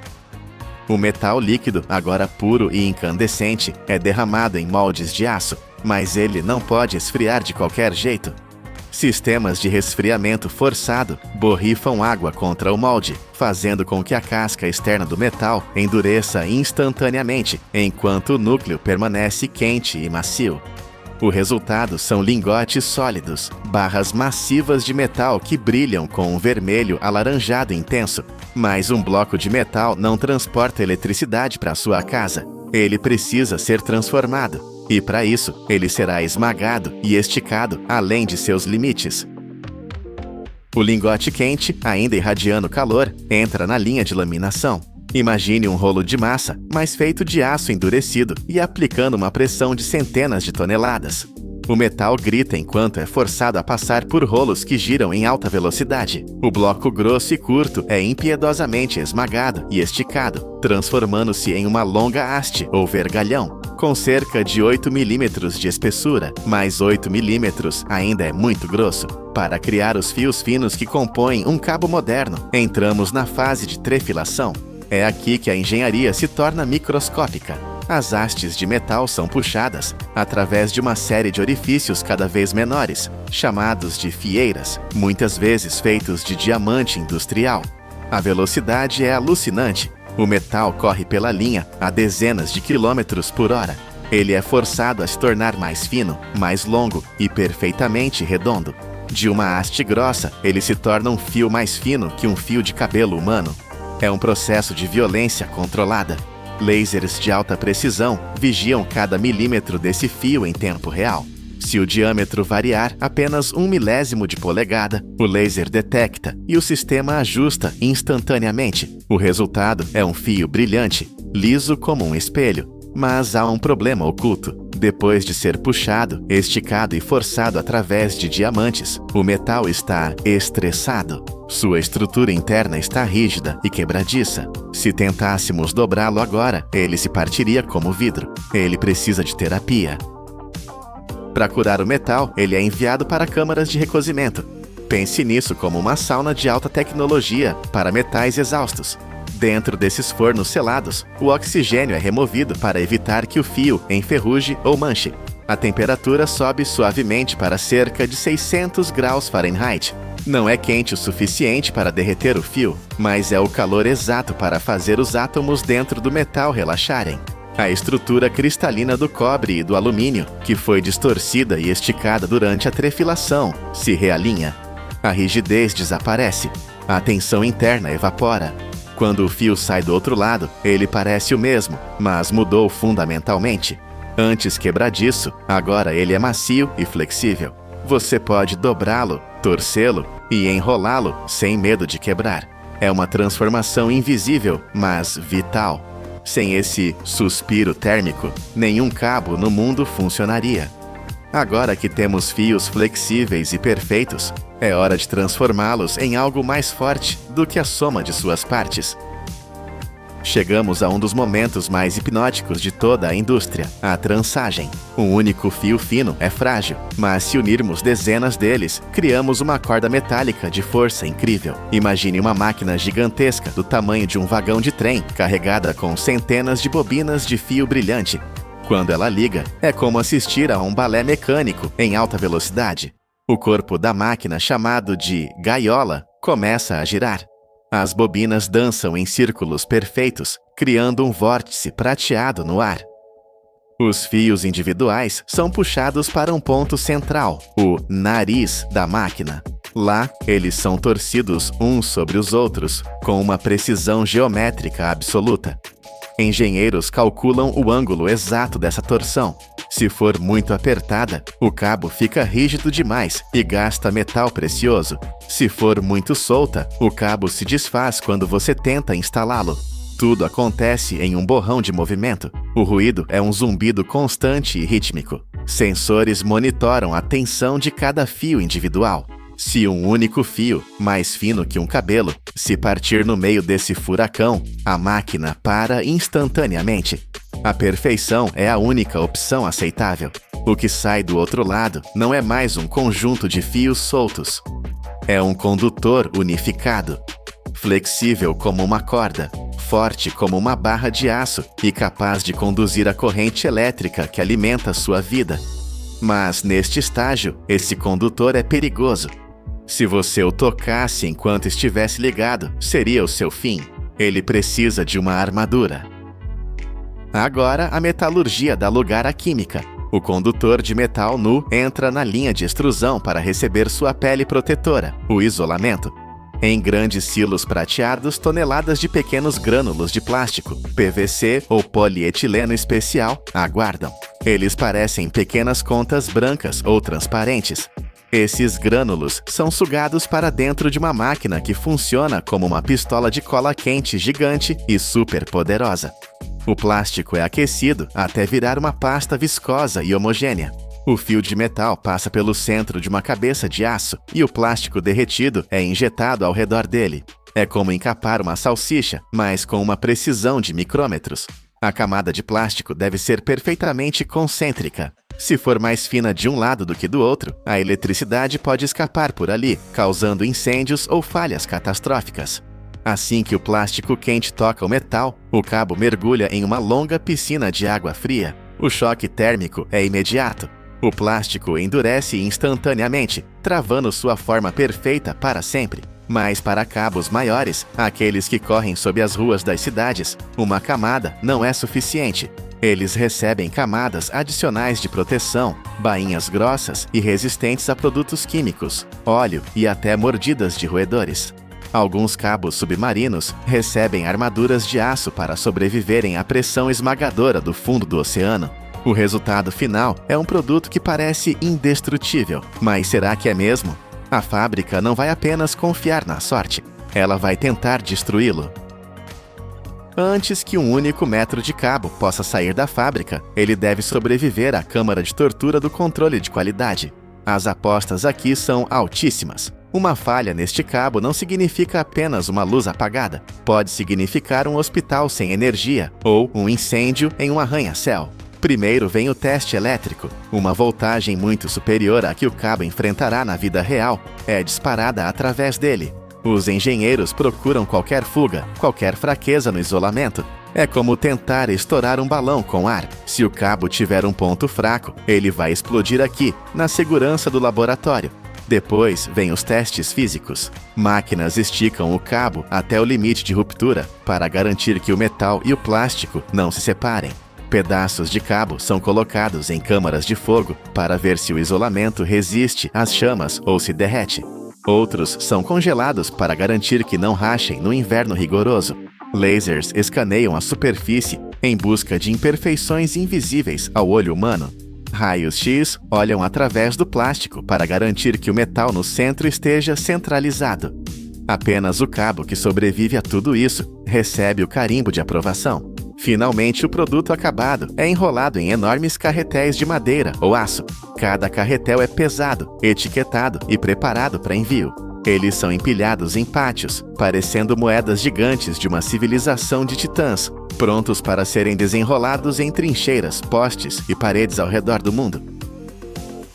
S1: O metal líquido, agora puro e incandescente, é derramado em moldes de aço, mas ele não pode esfriar de qualquer jeito. Sistemas de resfriamento forçado borrifam água contra o molde, fazendo com que a casca externa do metal endureça instantaneamente, enquanto o núcleo permanece quente e macio. O resultado são lingotes sólidos, barras massivas de metal que brilham com um vermelho alaranjado intenso. Mas um bloco de metal não transporta eletricidade para sua casa. Ele precisa ser transformado. E para isso, ele será esmagado e esticado além de seus limites. O lingote quente, ainda irradiando calor, entra na linha de laminação. Imagine um rolo de massa, mas feito de aço endurecido e aplicando uma pressão de centenas de toneladas. O metal grita enquanto é forçado a passar por rolos que giram em alta velocidade. O bloco grosso e curto é impiedosamente esmagado e esticado, transformando-se em uma longa haste ou vergalhão, com cerca de 8 milímetros de espessura, mas 8 milímetros ainda é muito grosso. Para criar os fios finos que compõem um cabo moderno, entramos na fase de trefilação. É aqui que a engenharia se torna microscópica. As hastes de metal são puxadas através de uma série de orifícios cada vez menores, chamados de fieiras, muitas vezes feitos de diamante industrial. A velocidade é alucinante. O metal corre pela linha a dezenas de quilômetros por hora. Ele é forçado a se tornar mais fino, mais longo e perfeitamente redondo. De uma haste grossa, ele se torna um fio mais fino que um fio de cabelo humano. É um processo de violência controlada. Lasers de alta precisão vigiam cada milímetro desse fio em tempo real. Se o diâmetro variar apenas 1 milésimo de polegada, o laser detecta e o sistema ajusta instantaneamente. O resultado é um fio brilhante, liso como um espelho. Mas há um problema oculto. Depois de ser puxado, esticado e forçado através de diamantes, o metal está estressado. Sua estrutura interna está rígida e quebradiça. Se tentássemos dobrá-lo agora, ele se partiria como vidro. Ele precisa de terapia. Para curar o metal, ele é enviado para câmaras de recozimento. Pense nisso como uma sauna de alta tecnologia para metais exaustos. Dentro desses fornos selados, o oxigênio é removido para evitar que o fio enferruje ou manche. A temperatura sobe suavemente para cerca de 600 graus Fahrenheit. Não é quente o suficiente para derreter o fio, mas é o calor exato para fazer os átomos dentro do metal relaxarem. A estrutura cristalina do cobre e do alumínio, que foi distorcida e esticada durante a trefilação, se realinha. A rigidez desaparece. A tensão interna evapora. Quando o fio sai do outro lado, ele parece o mesmo, mas mudou fundamentalmente. Antes quebradiço, agora ele é macio e flexível. Você pode dobrá-lo, torcê-lo e enrolá-lo sem medo de quebrar. É uma transformação invisível, mas vital. Sem esse suspiro térmico, nenhum cabo no mundo funcionaria. Agora que temos fios flexíveis e perfeitos, é hora de transformá-los em algo mais forte do que a soma de suas partes. Chegamos a um dos momentos mais hipnóticos de toda a indústria, a trançagem. Um único fio fino é frágil, mas se unirmos dezenas deles, criamos uma corda metálica de força incrível. Imagine uma máquina gigantesca do tamanho de um vagão de trem, carregada com centenas de bobinas de fio brilhante. Quando ela liga, é como assistir a um balé mecânico em alta velocidade. O corpo da máquina, chamado de gaiola, começa a girar. As bobinas dançam em círculos perfeitos, criando um vórtice prateado no ar. Os fios individuais são puxados para um ponto central, o nariz da máquina. Lá, eles são torcidos uns sobre os outros, com uma precisão geométrica absoluta. Engenheiros calculam o ângulo exato dessa torção. Se for muito apertada, o cabo fica rígido demais e gasta metal precioso. Se for muito solta, o cabo se desfaz quando você tenta instalá-lo. Tudo acontece em um borrão de movimento. O ruído é um zumbido constante e rítmico. Sensores monitoram a tensão de cada fio individual. Se um único fio, mais fino que um cabelo, se partir no meio desse furacão, a máquina para instantaneamente. A perfeição é a única opção aceitável. O que sai do outro lado não é mais um conjunto de fios soltos. É um condutor unificado, flexível como uma corda, forte como uma barra de aço e capaz de conduzir a corrente elétrica que alimenta sua vida. Mas neste estágio, esse condutor é perigoso. Se você o tocasse enquanto estivesse ligado, seria o seu fim. Ele precisa de uma armadura. Agora, a metalurgia dá lugar à química. O condutor de metal nu entra na linha de extrusão para receber sua pele protetora, o isolamento. Em grandes silos prateados, toneladas de pequenos grânulos de plástico, PVC ou polietileno especial, aguardam. Eles parecem pequenas contas brancas ou transparentes. Esses grânulos são sugados para dentro de uma máquina que funciona como uma pistola de cola quente gigante e super poderosa. O plástico é aquecido até virar uma pasta viscosa e homogênea. O fio de metal passa pelo centro de uma cabeça de aço e o plástico derretido é injetado ao redor dele. É como encapar uma salsicha, mas com uma precisão de micrômetros. A camada de plástico deve ser perfeitamente concêntrica. Se for mais fina de um lado do que do outro, a eletricidade pode escapar por ali, causando incêndios ou falhas catastróficas. Assim que o plástico quente toca o metal, o cabo mergulha em uma longa piscina de água fria. O choque térmico é imediato. O plástico endurece instantaneamente, travando sua forma perfeita para sempre. Mas para cabos maiores, aqueles que correm sob as ruas das cidades, uma camada não é suficiente. Eles recebem camadas adicionais de proteção, bainhas grossas e resistentes a produtos químicos, óleo e até mordidas de roedores. Alguns cabos submarinos recebem armaduras de aço para sobreviverem à pressão esmagadora do fundo do oceano. O resultado final é um produto que parece indestrutível, mas será que é mesmo? A fábrica não vai apenas confiar na sorte, ela vai tentar destruí-lo. Antes que um único metro de cabo possa sair da fábrica, ele deve sobreviver à câmara de tortura do controle de qualidade. As apostas aqui são altíssimas. Uma falha neste cabo não significa apenas uma luz apagada. Pode significar um hospital sem energia ou um incêndio em um arranha-céu. Primeiro vem o teste elétrico. Uma voltagem muito superior à que o cabo enfrentará na vida real é disparada através dele. Os engenheiros procuram qualquer fuga, qualquer fraqueza no isolamento. É como tentar estourar um balão com ar. Se o cabo tiver um ponto fraco, ele vai explodir aqui, na segurança do laboratório. Depois vem os testes físicos. Máquinas esticam o cabo até o limite de ruptura para garantir que o metal e o plástico não se separem. Pedaços de cabo são colocados em câmaras de fogo para ver se o isolamento resiste às chamas ou se derrete. Outros são congelados para garantir que não rachem no inverno rigoroso. Lasers escaneiam a superfície em busca de imperfeições invisíveis ao olho humano. Raios X olham através do plástico para garantir que o metal no centro esteja centralizado. Apenas o cabo que sobrevive a tudo isso recebe o carimbo de aprovação. Finalmente, o produto acabado é enrolado em enormes carretéis de madeira ou aço. Cada carretel é pesado, etiquetado e preparado para envio. Eles são empilhados em pátios, parecendo moedas gigantes de uma civilização de titãs, prontos para serem desenrolados em trincheiras, postes e paredes ao redor do mundo.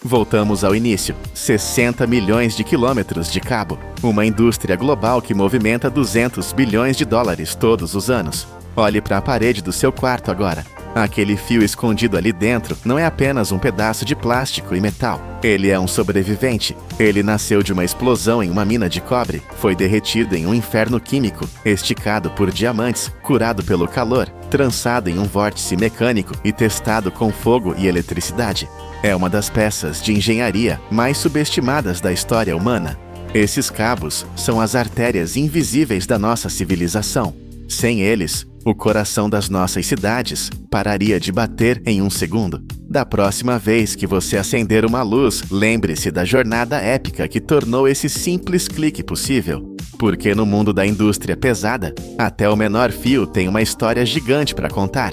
S1: Voltamos ao início. 60 milhões de quilômetros de cabo. Uma indústria global que movimenta 200 bilhões de dólares todos os anos. Olhe para a parede do seu quarto agora. Aquele fio escondido ali dentro não é apenas um pedaço de plástico e metal. Ele é um sobrevivente. Ele nasceu de uma explosão em uma mina de cobre, foi derretido em um inferno químico, esticado por diamantes, curado pelo calor, trançado em um vórtice mecânico e testado com fogo e eletricidade. É uma das peças de engenharia mais subestimadas da história humana. Esses cabos são as artérias invisíveis da nossa civilização. Sem eles, o coração das nossas cidades pararia de bater em um segundo. Da próxima vez que você acender uma luz, lembre-se da jornada épica que tornou esse simples clique possível. Porque no mundo da indústria pesada, até o menor fio tem uma história gigante para contar.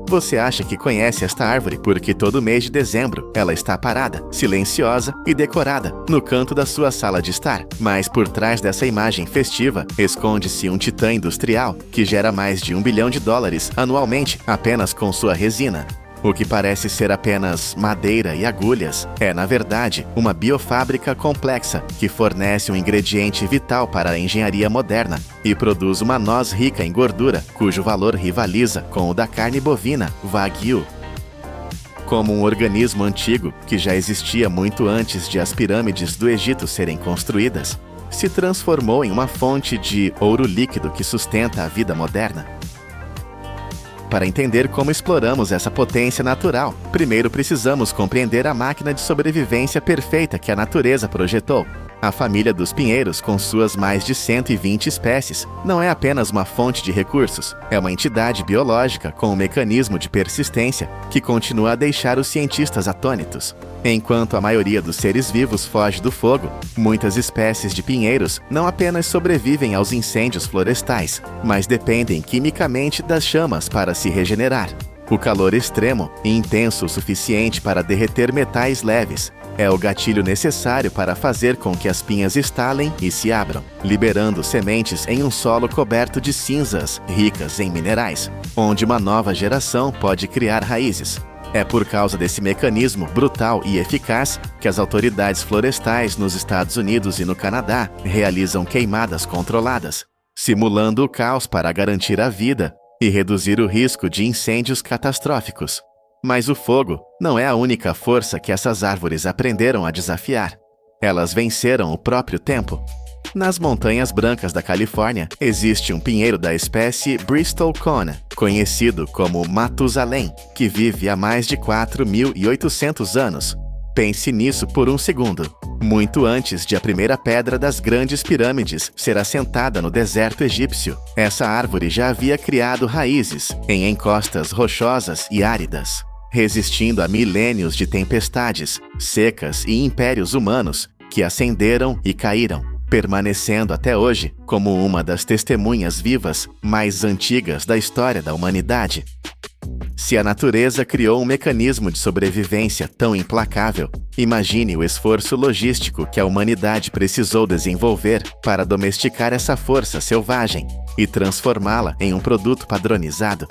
S1: Você acha que conhece esta árvore porque todo mês de dezembro ela está parada, silenciosa e decorada no canto da sua sala de estar. Mas por trás dessa imagem festiva, esconde-se um titã industrial que gera mais de $1 bilhão anualmente apenas com sua resina. O que parece ser apenas madeira e agulhas é, na verdade, uma biofábrica complexa que fornece um ingrediente vital para a engenharia moderna e produz uma noz rica em gordura, cujo valor rivaliza com o da carne bovina, Wagyu. Como um organismo antigo que já existia muito antes de as pirâmides do Egito serem construídas, se transformou em uma fonte de ouro líquido que sustenta a vida moderna. Para entender como exploramos essa potência natural, primeiro precisamos compreender a máquina de sobrevivência perfeita que a natureza projetou. A família dos pinheiros, com suas mais de 120 espécies, não é apenas uma fonte de recursos, é uma entidade biológica com um mecanismo de persistência que continua a deixar os cientistas atônitos. Enquanto a maioria dos seres vivos foge do fogo, muitas espécies de pinheiros não apenas sobrevivem aos incêndios florestais, mas dependem quimicamente das chamas para se regenerar. O calor extremo e intenso o suficiente para derreter metais leves é o gatilho necessário para fazer com que as pinhas estalem e se abram, liberando sementes em um solo coberto de cinzas ricas em minerais, onde uma nova geração pode criar raízes. É por causa desse mecanismo brutal e eficaz que as autoridades florestais nos Estados Unidos e no Canadá realizam queimadas controladas, simulando o caos para garantir a vida e reduzir o risco de incêndios catastróficos. Mas o fogo não é a única força que essas árvores aprenderam a desafiar. Elas venceram o próprio tempo. Nas Montanhas Brancas da Califórnia, existe um pinheiro da espécie Bristol Cone, conhecido como Matusalém, que vive há mais de 4.800 anos. Pense nisso por um segundo. Muito antes de a primeira pedra das grandes pirâmides ser assentada no deserto egípcio, essa árvore já havia criado raízes em encostas rochosas e áridas, resistindo a milênios de tempestades, secas e impérios humanos que ascenderam e caíram, permanecendo até hoje como uma das testemunhas vivas mais antigas da história da humanidade. Se a natureza criou um mecanismo de sobrevivência tão implacável, imagine o esforço logístico que a humanidade precisou desenvolver para domesticar essa força selvagem e transformá-la em um produto padronizado.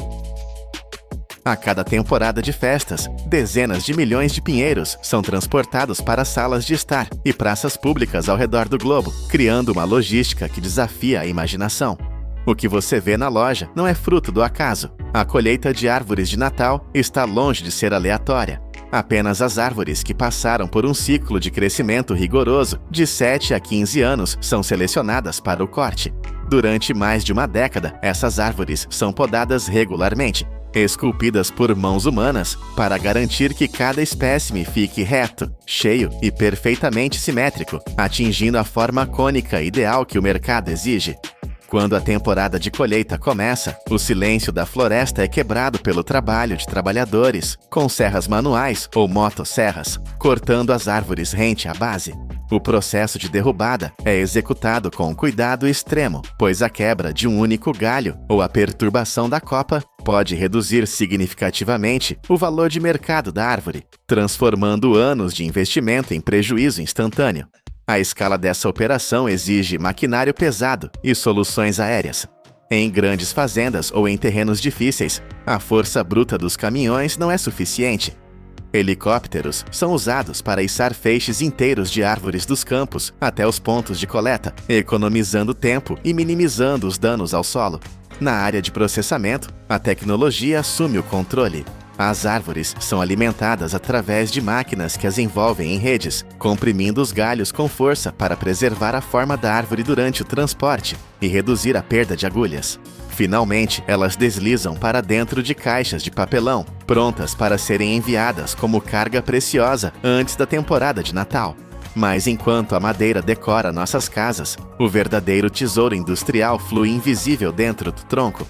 S1: A cada temporada de festas, dezenas de milhões de pinheiros são transportados para salas de estar e praças públicas ao redor do globo, criando uma logística que desafia a imaginação. O que você vê na loja não é fruto do acaso. A colheita de árvores de Natal está longe de ser aleatória. Apenas as árvores que passaram por um ciclo de crescimento rigoroso de 7 a 15 anos são selecionadas para o corte. Durante mais de uma década, essas árvores são podadas regularmente, esculpidas por mãos humanas para garantir que cada espécime fique reto, cheio e perfeitamente simétrico, atingindo a forma cônica ideal que o mercado exige. Quando a temporada de colheita começa, o silêncio da floresta é quebrado pelo trabalho de trabalhadores, com serras manuais ou motosserras, cortando as árvores rente à base. O processo de derrubada é executado com cuidado extremo, pois a quebra de um único galho ou a perturbação da copa pode reduzir significativamente o valor de mercado da árvore, transformando anos de investimento em prejuízo instantâneo. A escala dessa operação exige maquinário pesado e soluções aéreas. Em grandes fazendas ou em terrenos difíceis, a força bruta dos caminhões não é suficiente. Helicópteros são usados para içar feixes inteiros de árvores dos campos até os pontos de coleta, economizando tempo e minimizando os danos ao solo. Na área de processamento, a tecnologia assume o controle. As árvores são alimentadas através de máquinas que as envolvem em redes, comprimindo os galhos com força para preservar a forma da árvore durante o transporte e reduzir a perda de agulhas. Finalmente, elas deslizam para dentro de caixas de papelão, prontas para serem enviadas como carga preciosa antes da temporada de Natal. Mas enquanto a madeira decora nossas casas, o verdadeiro tesouro industrial flui invisível dentro do tronco.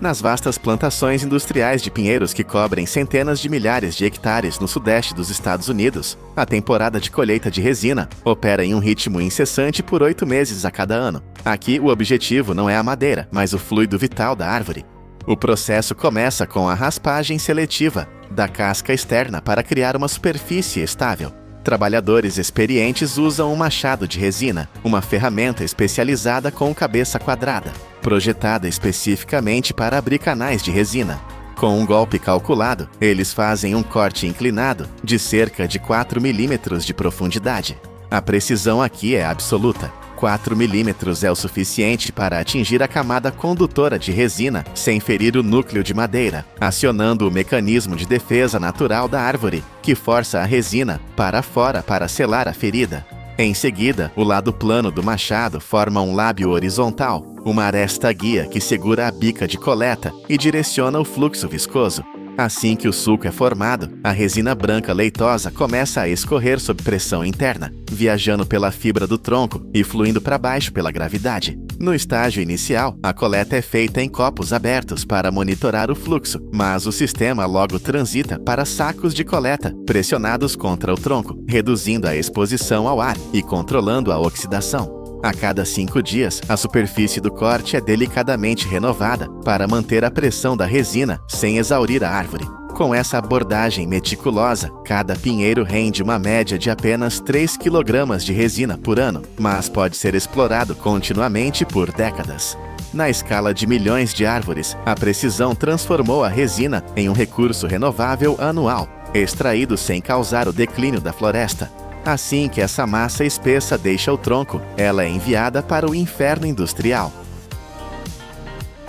S1: Nas vastas plantações industriais de pinheiros que cobrem centenas de milhares de hectares no sudeste dos Estados Unidos, a temporada de colheita de resina opera em um ritmo incessante por 8 meses a cada ano. Aqui, o objetivo não é a madeira, mas o fluido vital da árvore. O processo começa com a raspagem seletiva da casca externa para criar uma superfície estável. Trabalhadores experientes usam um machado de resina, uma ferramenta especializada com cabeça quadrada, projetada especificamente para abrir canais de resina. Com um golpe calculado, eles fazem um corte inclinado de cerca de 4 milímetros de profundidade. A precisão aqui é absoluta. 4 milímetros é o suficiente para atingir a camada condutora de resina sem ferir o núcleo de madeira, acionando o mecanismo de defesa natural da árvore, que força a resina para fora para selar a ferida. Em seguida, o lado plano do machado forma um lábio horizontal, uma aresta guia que segura a bica de coleta e direciona o fluxo viscoso. Assim que o suco é formado, a resina branca leitosa começa a escorrer sob pressão interna, viajando pela fibra do tronco e fluindo para baixo pela gravidade. No estágio inicial, a coleta é feita em copos abertos para monitorar o fluxo, mas o sistema logo transita para sacos de coleta, pressionados contra o tronco, reduzindo a exposição ao ar e controlando a oxidação. A cada 5 dias, a superfície do corte é delicadamente renovada para manter a pressão da resina sem exaurir a árvore. Com essa abordagem meticulosa, cada pinheiro rende uma média de apenas 3 kg de resina por ano, mas pode ser explorado continuamente por décadas. Na escala de milhões de árvores, a precisão transformou a resina em um recurso renovável anual, extraído sem causar o declínio da floresta. Assim que essa massa espessa deixa o tronco, ela é enviada para o inferno industrial.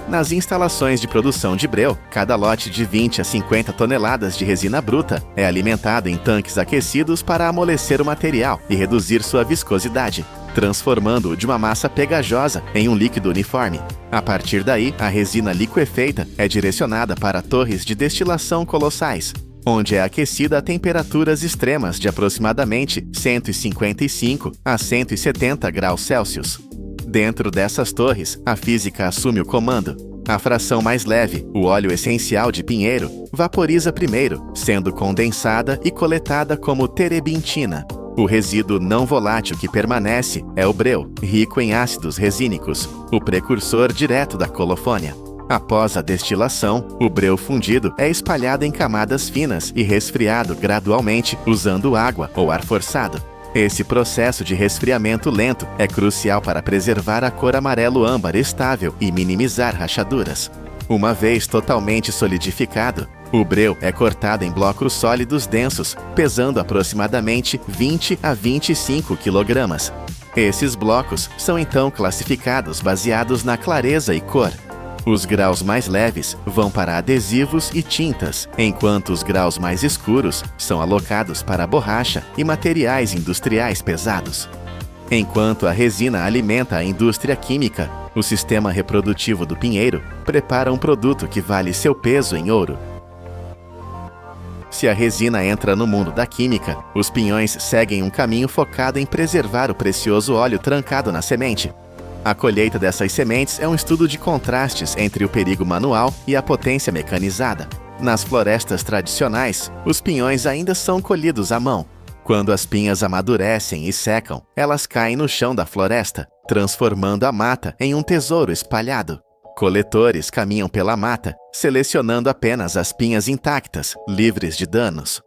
S1: Nas instalações de produção de breu, cada lote de 20 a 50 toneladas de resina bruta é alimentado em tanques aquecidos para amolecer o material e reduzir sua viscosidade, transformando-o de uma massa pegajosa em um líquido uniforme. A partir daí, a resina liquefeita é direcionada para torres de destilação colossais, onde é aquecida a temperaturas extremas de aproximadamente 155 a 170 graus Celsius. Dentro dessas torres, a física assume o comando. A fração mais leve, o óleo essencial de pinheiro, vaporiza primeiro, sendo condensada e coletada como terebintina. O resíduo não volátil que permanece é o breu, rico em ácidos resínicos, o precursor direto da colofônia. Após a destilação, o breu fundido é espalhado em camadas finas e resfriado gradualmente usando água ou ar forçado. Esse processo de resfriamento lento é crucial para preservar a cor amarelo-âmbar estável e minimizar rachaduras. Uma vez totalmente solidificado, o breu é cortado em blocos sólidos densos, pesando aproximadamente 20 a 25 kg. Esses blocos são então classificados baseados na clareza e cor. Os graus mais leves vão para adesivos e tintas, enquanto os graus mais escuros são alocados para borracha e materiais industriais pesados. Enquanto a resina alimenta a indústria química, o sistema reprodutivo do pinheiro prepara um produto que vale seu peso em ouro. Se a resina entra no mundo da química, os pinhões seguem um caminho focado em preservar o precioso óleo trancado na semente. A colheita dessas sementes é um estudo de contrastes entre o perigo manual e a potência mecanizada. Nas florestas tradicionais, os pinhões ainda são colhidos à mão. Quando as pinhas amadurecem e secam, elas caem no chão da floresta, transformando a mata em um tesouro espalhado. Coletores caminham pela mata, selecionando apenas as pinhas intactas, livres de danos.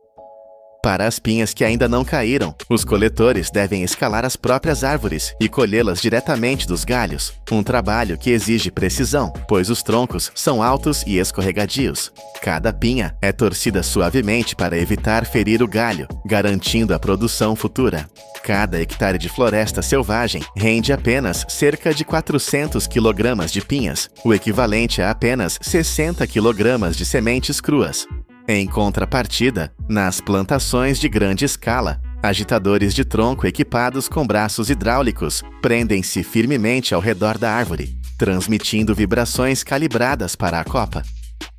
S1: Para as pinhas que ainda não caíram, os coletores devem escalar as próprias árvores e colhê-las diretamente dos galhos, um trabalho que exige precisão, pois os troncos são altos e escorregadios. Cada pinha é torcida suavemente para evitar ferir o galho, garantindo a produção futura. Cada hectare de floresta selvagem rende apenas cerca de 400 kg de pinhas, o equivalente a apenas 60 kg de sementes cruas. Em contrapartida, nas plantações de grande escala, agitadores de tronco equipados com braços hidráulicos prendem-se firmemente ao redor da árvore, transmitindo vibrações calibradas para a copa.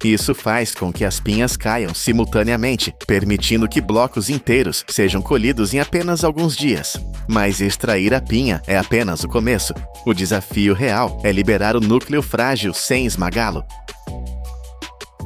S1: Isso faz com que as pinhas caiam simultaneamente, permitindo que blocos inteiros sejam colhidos em apenas alguns dias. Mas extrair a pinha é apenas o começo. O desafio real é liberar o núcleo frágil sem esmagá-lo.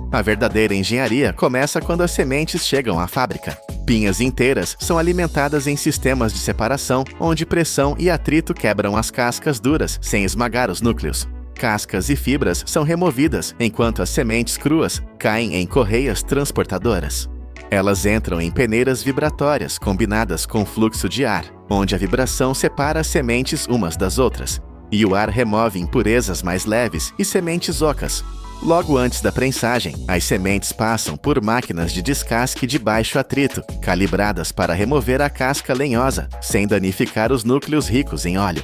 S1: A verdadeira engenharia começa quando as sementes chegam à fábrica. Pinhas inteiras são alimentadas em sistemas de separação, onde pressão e atrito quebram as cascas duras sem esmagar os núcleos. Cascas e fibras são removidas, enquanto as sementes cruas caem em correias transportadoras. Elas entram em peneiras vibratórias combinadas com fluxo de ar, onde a vibração separa as sementes umas das outras, e o ar remove impurezas mais leves e sementes ocas. Logo antes da prensagem, as sementes passam por máquinas de descasque de baixo atrito, calibradas para remover a casca lenhosa, sem danificar os núcleos ricos em óleo.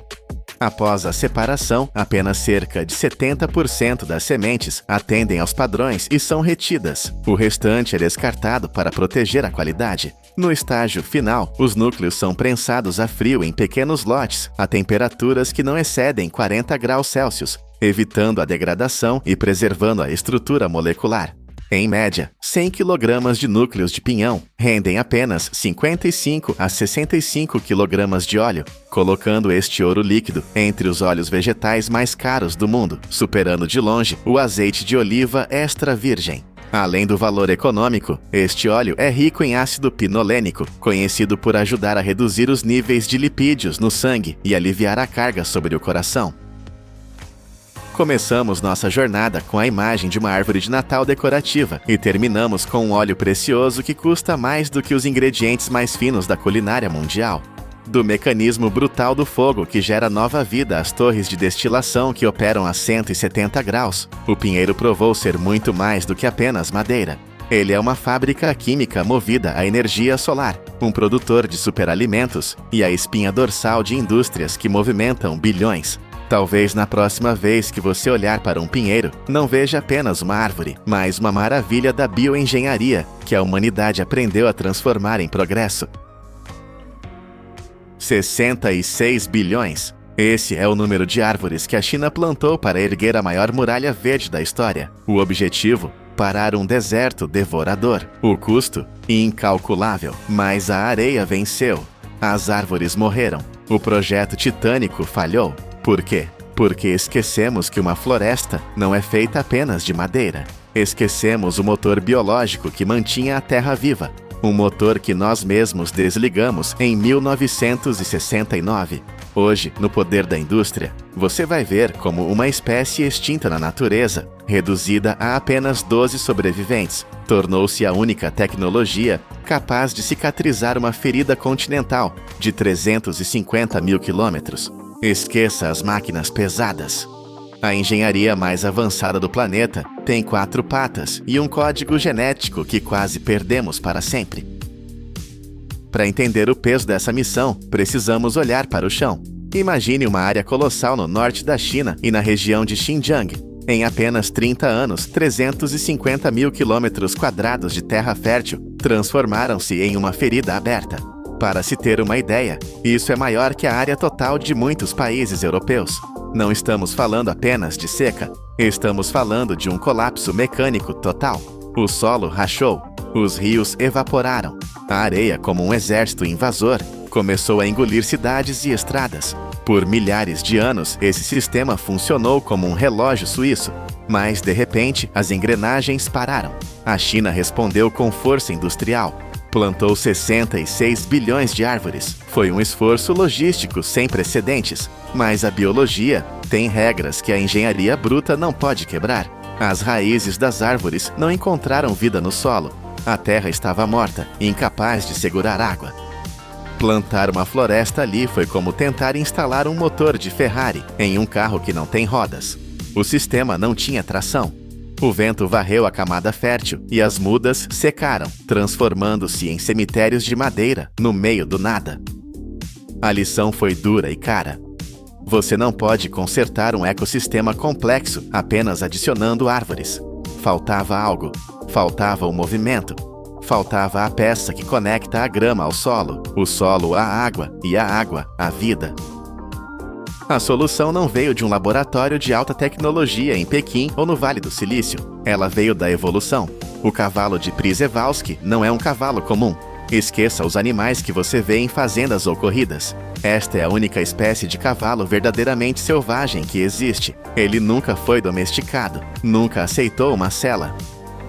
S1: Após a separação, apenas cerca de 70% das sementes atendem aos padrões e são retidas. O restante é descartado para proteger a qualidade. No estágio final, os núcleos são prensados a frio em pequenos lotes, a temperaturas que não excedem 40 graus Celsius, evitando a degradação e preservando a estrutura molecular. Em média, 100 kg de núcleos de pinhão rendem apenas 55 a 65 kg de óleo, colocando este ouro líquido entre os óleos vegetais mais caros do mundo, superando de longe o azeite de oliva extra virgem. Além do valor econômico, este óleo é rico em ácido pinolênico, conhecido por ajudar a reduzir os níveis de lipídios no sangue e aliviar a carga sobre o coração. Começamos nossa jornada com a imagem de uma árvore de Natal decorativa e terminamos com um óleo precioso que custa mais do que os ingredientes mais finos da culinária mundial. Do mecanismo brutal do fogo que gera nova vida às torres de destilação que operam a 170 graus, o pinheiro provou ser muito mais do que apenas madeira. Ele é uma fábrica química movida à energia solar, um produtor de superalimentos e a espinha dorsal de indústrias que movimentam bilhões. Talvez na próxima vez que você olhar para um pinheiro, não veja apenas uma árvore, mas uma maravilha da bioengenharia que a humanidade aprendeu a transformar em progresso. 66 bilhões. Esse é o número de árvores que a China plantou para erguer a maior muralha verde da história. O objetivo? Parar um deserto devorador. O custo? Incalculável. Mas a areia venceu. As árvores morreram. O projeto titânico falhou. Por quê? Porque esquecemos que uma floresta não é feita apenas de madeira. Esquecemos o motor biológico que mantinha a Terra viva. Um motor que nós mesmos desligamos em 1969. Hoje, no poder da indústria, você vai ver como uma espécie extinta na natureza, reduzida a apenas 12 sobreviventes, tornou-se a única tecnologia capaz de cicatrizar uma ferida continental de 350 mil quilômetros. Esqueça as máquinas pesadas. A engenharia mais avançada do planeta tem 4 patas e um código genético que quase perdemos para sempre. Para entender o peso dessa missão, precisamos olhar para o chão. Imagine uma área colossal no norte da China e na região de Xinjiang. Em apenas 30 anos, 350 mil quilômetros quadrados de terra fértil transformaram-se em uma ferida aberta. Para se ter uma ideia, isso é maior que a área total de muitos países europeus. Não estamos falando apenas de seca, estamos falando de um colapso mecânico total. O solo rachou, os rios evaporaram, a areia, como um exército invasor, começou a engolir cidades e estradas. Por milhares de anos, esse sistema funcionou como um relógio suíço, mas de repente as engrenagens pararam. A China respondeu com força industrial. Plantou 66 bilhões de árvores. Foi um esforço logístico sem precedentes. Mas a biologia tem regras que a engenharia bruta não pode quebrar. As raízes das árvores não encontraram vida no solo. A terra estava morta, incapaz de segurar água. Plantar uma floresta ali foi como tentar instalar um motor de Ferrari em um carro que não tem rodas. O sistema não tinha tração. O vento varreu a camada fértil e as mudas secaram, transformando-se em cemitérios de madeira no meio do nada. A lição foi dura e cara. Você não pode consertar um ecossistema complexo apenas adicionando árvores. Faltava algo. Faltava o movimento. Faltava a peça que conecta a grama ao solo, o solo à água e a água à vida. A solução não veio de um laboratório de alta tecnologia em Pequim ou no Vale do Silício. Ela veio da evolução. O cavalo de Przewalski não é um cavalo comum. Esqueça os animais que você vê em fazendas ou corridas. Esta é a única espécie de cavalo verdadeiramente selvagem que existe. Ele nunca foi domesticado, nunca aceitou uma sela.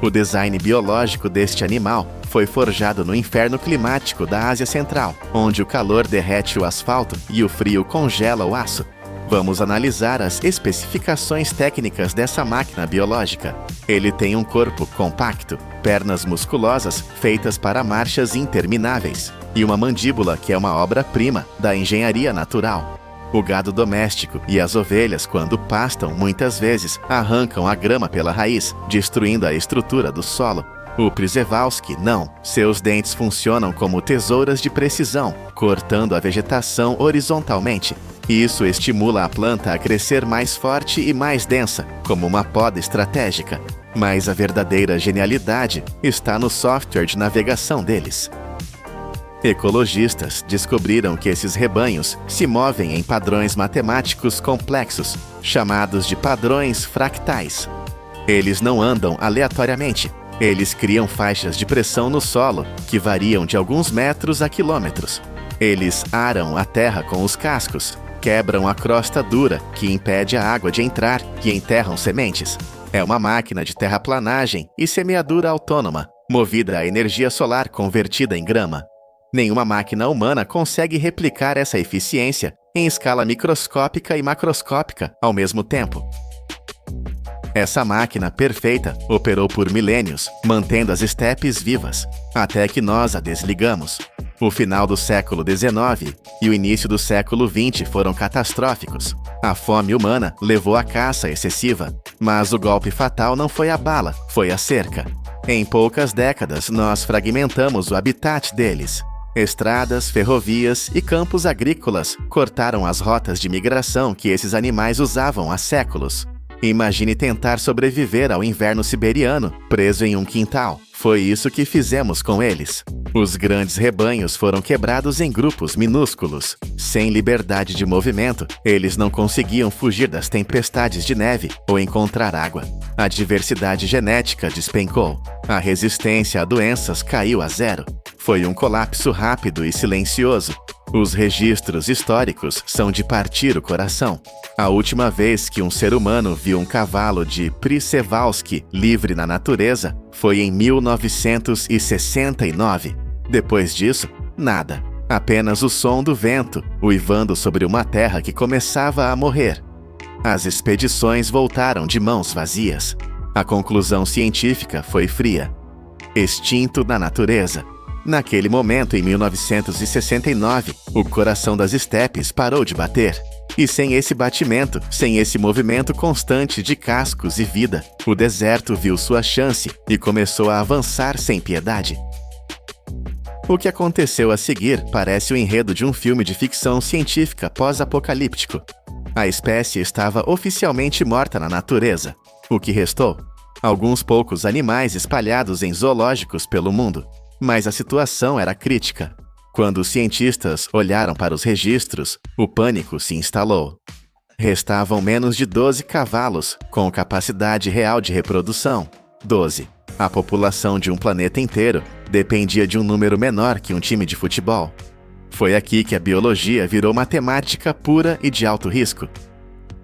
S1: O design biológico deste animal foi forjado no inferno climático da Ásia Central, onde o calor derrete o asfalto e o frio congela o aço. Vamos analisar as especificações técnicas dessa máquina biológica. Ele tem um corpo compacto, pernas musculosas feitas para marchas intermináveis e uma mandíbula que é uma obra-prima da engenharia natural. O gado doméstico e as ovelhas, quando pastam, muitas vezes arrancam a grama pela raiz, destruindo a estrutura do solo. O Przewalski não. Seus dentes funcionam como tesouras de precisão, cortando a vegetação horizontalmente. Isso estimula a planta a crescer mais forte e mais densa, como uma poda estratégica. Mas a verdadeira genialidade está no software de navegação deles. Ecologistas descobriram que esses rebanhos se movem em padrões matemáticos complexos, chamados de padrões fractais. Eles não andam aleatoriamente. Eles criam faixas de pressão no solo, que variam de alguns metros a quilômetros. Eles aram a terra com os cascos, quebram a crosta dura, que impede a água de entrar, e enterram sementes. É uma máquina de terraplanagem e semeadura autônoma, movida a energia solar convertida em grama. Nenhuma máquina humana consegue replicar essa eficiência em escala microscópica e macroscópica ao mesmo tempo. Essa máquina perfeita operou por milênios, mantendo as estepes vivas, até que nós a desligamos. O final do século XIX e o início do século XX foram catastróficos. A fome humana levou à caça excessiva, mas o golpe fatal não foi a bala, foi a cerca. Em poucas décadas, nós fragmentamos o habitat deles. Estradas, ferrovias e campos agrícolas cortaram as rotas de migração que esses animais usavam há séculos. Imagine tentar sobreviver ao inverno siberiano, preso em um quintal. Foi isso que fizemos com eles. Os grandes rebanhos foram quebrados em grupos minúsculos. Sem liberdade de movimento, eles não conseguiam fugir das tempestades de neve ou encontrar água. A diversidade genética despencou. A resistência a doenças caiu a zero. Foi um colapso rápido e silencioso. Os registros históricos são de partir o coração. A última vez que um ser humano viu um cavalo de Przewalski livre na natureza foi em 1969. Depois disso, nada. Apenas o som do vento, uivando sobre uma terra que começava a morrer. As expedições voltaram de mãos vazias. A conclusão científica foi fria. Extinto na natureza. Naquele momento, em 1969, o coração das estepes parou de bater. E sem esse batimento, sem esse movimento constante de cascos e vida, o deserto viu sua chance e começou a avançar sem piedade. O que aconteceu a seguir parece o enredo de um filme de ficção científica pós-apocalíptico. A espécie estava oficialmente morta na natureza. O que restou? Alguns poucos animais espalhados em zoológicos pelo mundo. Mas a situação era crítica. Quando os cientistas olharam para os registros, o pânico se instalou. Restavam menos de 12 cavalos com capacidade real de reprodução. 12. A população de um planeta inteiro dependia de um número menor que um time de futebol. Foi aqui que a biologia virou matemática pura e de alto risco.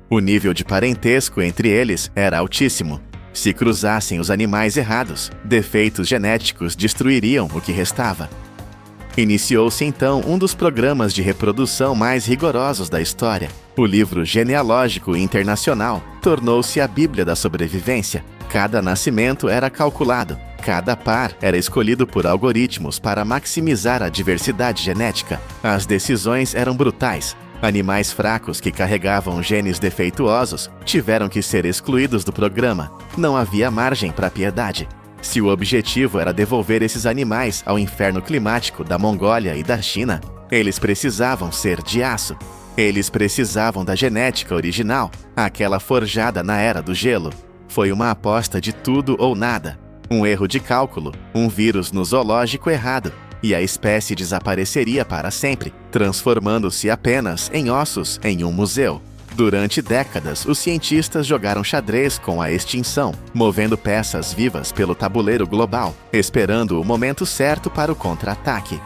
S1: O nível de parentesco entre eles era altíssimo. Se cruzassem os animais errados, defeitos genéticos destruiriam o que restava. Iniciou-se então um dos programas de reprodução mais rigorosos da história. O livro genealógico internacional tornou-se a Bíblia da sobrevivência. Cada nascimento era calculado, cada par era escolhido por algoritmos para maximizar a diversidade genética. As decisões eram brutais. Animais fracos que carregavam genes defeituosos tiveram que ser excluídos do programa. Não havia margem para piedade. Se o objetivo era devolver esses animais ao inferno climático da Mongólia e da China, eles precisavam ser de aço. Eles precisavam da genética original, aquela forjada na Era do Gelo. Foi uma aposta de tudo ou nada. Um erro de cálculo, um vírus no zoológico errado. E a espécie desapareceria para sempre, transformando-se apenas em ossos em um museu. Durante décadas, os cientistas jogaram xadrez com a extinção, movendo peças vivas pelo tabuleiro global, esperando o momento certo para o contra-ataque.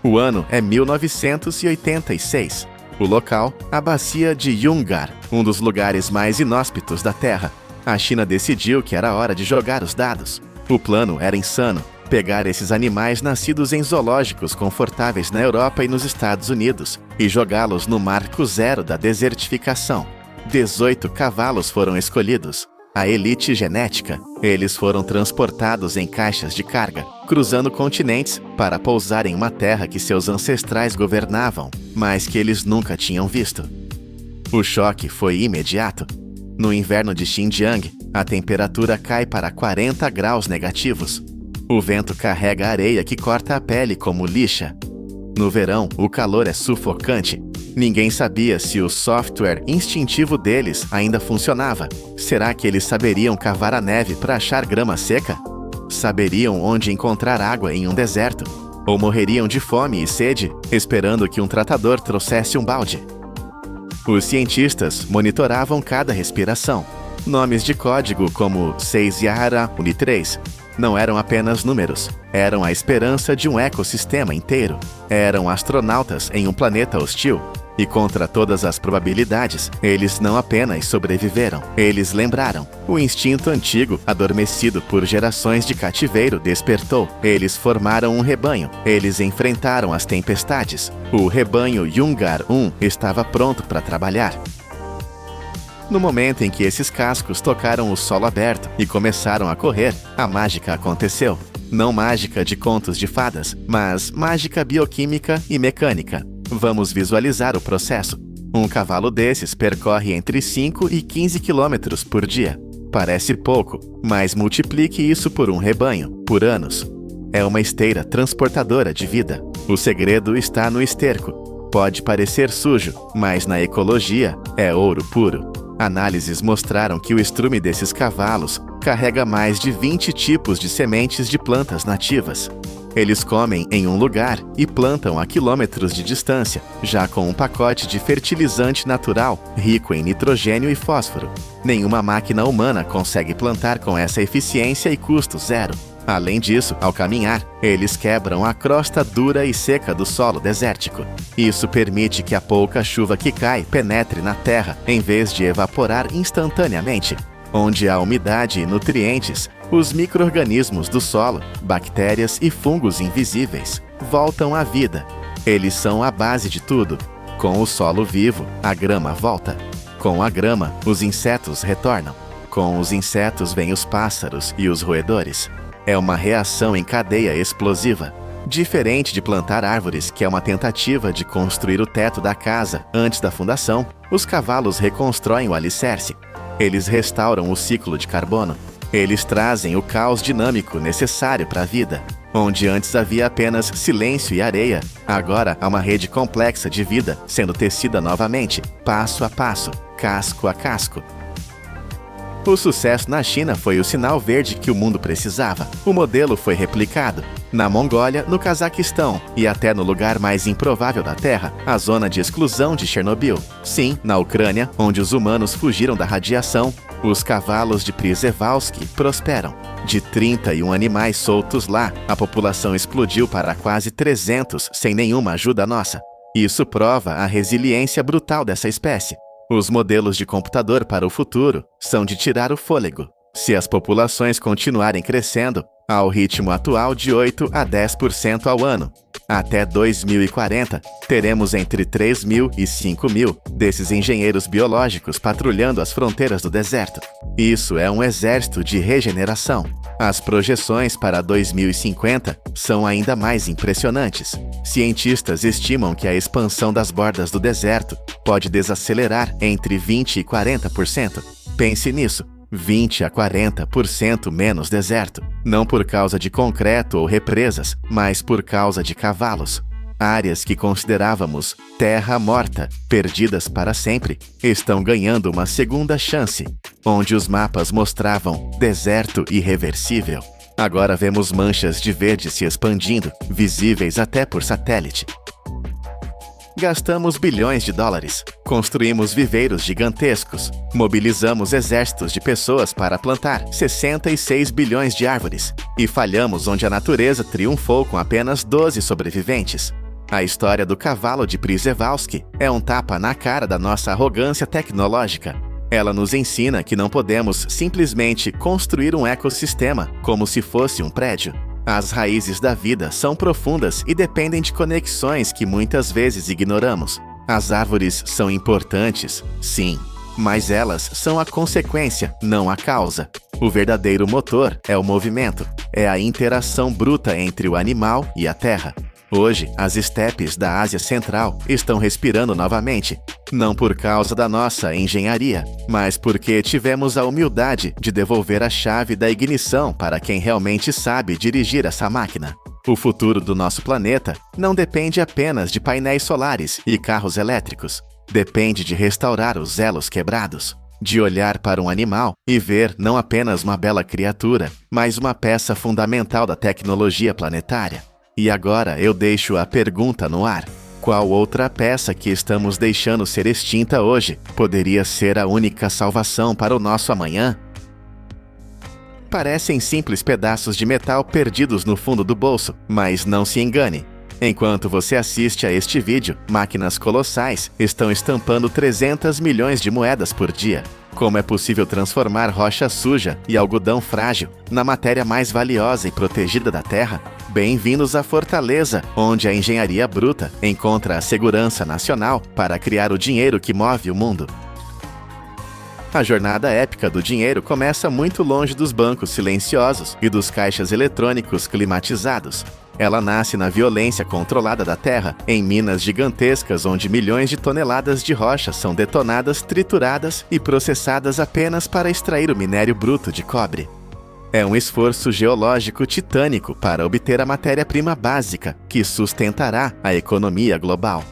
S1: O ano é 1986. O local, a bacia de Yungar, um dos lugares mais inóspitos da Terra. A China decidiu que era hora de jogar os dados. O plano era insano. Pegar esses animais nascidos em zoológicos confortáveis na Europa e nos Estados Unidos e jogá-los no marco zero da desertificação. 18 cavalos foram escolhidos. A elite genética. Eles foram transportados em caixas de carga, cruzando continentes para pousar em uma terra que seus ancestrais governavam, mas que eles nunca tinham visto. O choque foi imediato. No inverno de Xinjiang, a temperatura cai para 40 graus negativos. O vento carrega areia que corta a pele como lixa. No verão, o calor é sufocante. Ninguém sabia se o software instintivo deles ainda funcionava. Será que eles saberiam cavar a neve para achar grama seca? Saberiam onde encontrar água em um deserto? Ou morreriam de fome e sede, esperando que um tratador trouxesse um balde? Os cientistas monitoravam cada respiração. Nomes de código como 6 Yara Uni 3 não eram apenas números, eram a esperança de um ecossistema inteiro. Eram astronautas em um planeta hostil. E contra todas as probabilidades, eles não apenas sobreviveram, eles lembraram. O instinto antigo, adormecido por gerações de cativeiro, despertou. Eles formaram um rebanho, eles enfrentaram as tempestades. O rebanho Yungar 1 estava pronto para trabalhar. No momento em que esses cascos tocaram o solo aberto e começaram a correr, a mágica aconteceu. Não mágica de contos de fadas, mas mágica bioquímica e mecânica. Vamos visualizar o processo. Um cavalo desses percorre entre 5 e 15 quilômetros por dia. Parece pouco, mas multiplique isso por um rebanho, por anos. É uma esteira transportadora de vida. O segredo está no esterco. Pode parecer sujo, mas na ecologia é ouro puro. Análises mostraram que o estrume desses cavalos carrega mais de 20 tipos de sementes de plantas nativas. Eles comem em um lugar e plantam a quilômetros de distância, já com um pacote de fertilizante natural rico em nitrogênio e fósforo. Nenhuma máquina humana consegue plantar com essa eficiência e custo zero. Além disso, ao caminhar, eles quebram a crosta dura e seca do solo desértico. Isso permite que a pouca chuva que cai penetre na terra, em vez de evaporar instantaneamente. Onde há umidade e nutrientes, os micro-organismos do solo, bactérias e fungos invisíveis, voltam à vida. Eles são a base de tudo. Com o solo vivo, a grama volta. Com a grama, os insetos retornam. Com os insetos vêm os pássaros e os roedores. É uma reação em cadeia explosiva. Diferente de plantar árvores, que é uma tentativa de construir o teto da casa antes da fundação, os cavalos reconstroem o alicerce. Eles restauram o ciclo de carbono. Eles trazem o caos dinâmico necessário para a vida. Onde antes havia apenas silêncio e areia, agora há uma rede complexa de vida sendo tecida novamente, passo a passo, casco a casco. O sucesso na China foi o sinal verde que o mundo precisava. O modelo foi replicado na Mongólia, no Cazaquistão e até no lugar mais improvável da Terra, a zona de exclusão de Chernobyl. Sim, na Ucrânia, onde os humanos fugiram da radiação, os cavalos de Przewalski prosperam. De 31 animais soltos lá, a população explodiu para quase 300 sem nenhuma ajuda nossa. Isso prova a resiliência brutal dessa espécie. Os modelos de computador para o futuro são de tirar o fôlego. Se as populações continuarem crescendo ao ritmo atual de 8 a 10% ao ano, até 2040, teremos entre 3.000 e 5.000 desses engenheiros biológicos patrulhando as fronteiras do deserto. Isso é um exército de regeneração. As projeções para 2050 são ainda mais impressionantes. Cientistas estimam que a expansão das bordas do deserto pode desacelerar entre 20% e 40%. Pense nisso. 20 a 40% menos deserto, não por causa de concreto ou represas, mas por causa de cavalos. Áreas que considerávamos terra morta, perdidas para sempre, estão ganhando uma segunda chance, onde os mapas mostravam deserto irreversível. Agora vemos manchas de verde se expandindo, visíveis até por satélite. Gastamos bilhões de dólares, construímos viveiros gigantescos, mobilizamos exércitos de pessoas para plantar 66 bilhões de árvores e falhamos onde a natureza triunfou com apenas 12 sobreviventes. A história do cavalo de Przewalski é um tapa na cara da nossa arrogância tecnológica. Ela nos ensina que não podemos simplesmente construir um ecossistema como se fosse um prédio. As raízes da vida são profundas e dependem de conexões que muitas vezes ignoramos. As árvores são importantes, sim, mas elas são a consequência, não a causa. O verdadeiro motor é o movimento, é a interação bruta entre o animal e a terra. Hoje, as estepes da Ásia Central estão respirando novamente, não por causa da nossa engenharia, mas porque tivemos a humildade de devolver a chave da ignição para quem realmente sabe dirigir essa máquina. O futuro do nosso planeta não depende apenas de painéis solares e carros elétricos. Depende de restaurar os elos quebrados, de olhar para um animal e ver não apenas uma bela criatura, mas uma peça fundamental da tecnologia planetária. E agora eu deixo a pergunta no ar. Qual outra peça que estamos deixando ser extinta hoje poderia ser a única salvação para o nosso amanhã? Parecem simples pedaços de metal perdidos no fundo do bolso, mas não se engane. Enquanto você assiste a este vídeo, máquinas colossais estão estampando 300 milhões de moedas por dia. Como é possível transformar rocha suja e algodão frágil na matéria mais valiosa e protegida da Terra? Bem-vindos à Fortaleza, onde a engenharia bruta encontra a segurança nacional para criar o dinheiro que move o mundo. A jornada épica do dinheiro começa muito longe dos bancos silenciosos e dos caixas eletrônicos climatizados. Ela nasce na violência controlada da Terra, em minas gigantescas onde milhões de toneladas de rocha são detonadas, trituradas e processadas apenas para extrair o minério bruto de cobre. É um esforço geológico titânico para obter a matéria-prima básica que sustentará a economia global.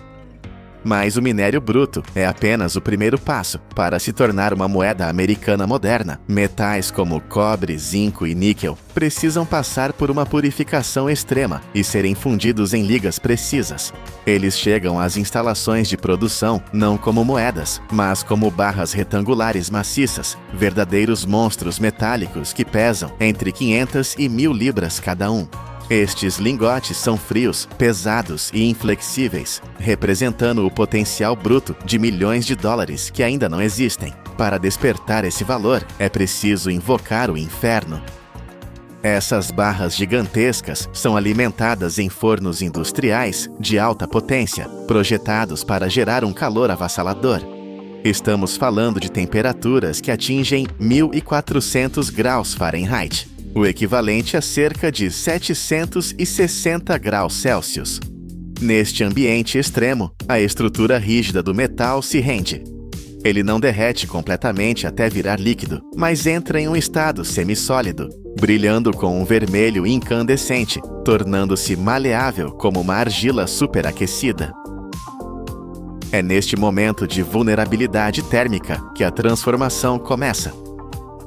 S1: Mas o minério bruto é apenas o primeiro passo para se tornar uma moeda americana moderna. Metais como cobre, zinco e níquel precisam passar por uma purificação extrema e serem fundidos em ligas precisas. Eles chegam às instalações de produção não como moedas, mas como barras retangulares maciças, verdadeiros monstros metálicos que pesam entre 500 e 1.000 libras cada um. Estes lingotes são frios, pesados e inflexíveis, representando o potencial bruto de milhões de dólares que ainda não existem. Para despertar esse valor, é preciso invocar o inferno. Essas barras gigantescas são alimentadas em fornos industriais de alta potência, projetados para gerar um calor avassalador. Estamos falando de temperaturas que atingem 1.400 graus Fahrenheit. O equivalente a cerca de 760 graus Celsius. Neste ambiente extremo, a estrutura rígida do metal se rende. Ele não derrete completamente até virar líquido, mas entra em um estado semissólido, brilhando com um vermelho incandescente, tornando-se maleável como uma argila superaquecida. É neste momento de vulnerabilidade térmica que a transformação começa.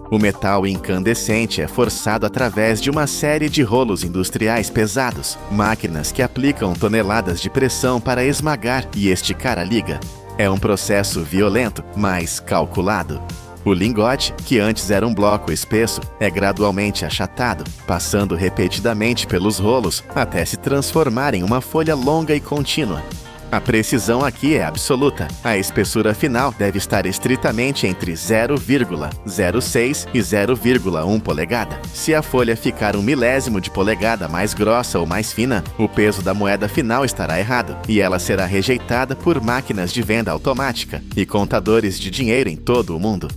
S1: O metal incandescente é forçado através de uma série de rolos industriais pesados, máquinas que aplicam toneladas de pressão para esmagar e esticar a liga. É um processo violento, mas calculado. O lingote, que antes era um bloco espesso, é gradualmente achatado, passando repetidamente pelos rolos até se transformar em uma folha longa e contínua. A precisão aqui é absoluta. A espessura final deve estar estritamente entre 0,06 e 0,1 polegada. Se a folha ficar 1/1000 de polegada mais grossa ou mais fina, o peso da moeda final estará errado e ela será rejeitada por máquinas de venda automática e contadores de dinheiro em todo o mundo.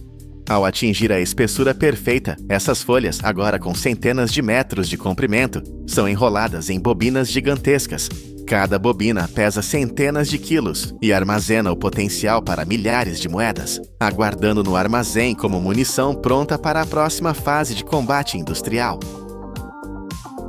S1: Ao atingir a espessura perfeita, essas folhas, agora com centenas de metros de comprimento, são enroladas em bobinas gigantescas. Cada bobina pesa centenas de quilos e armazena o potencial para milhares de moedas, aguardando no armazém como munição pronta para a próxima fase de combate industrial.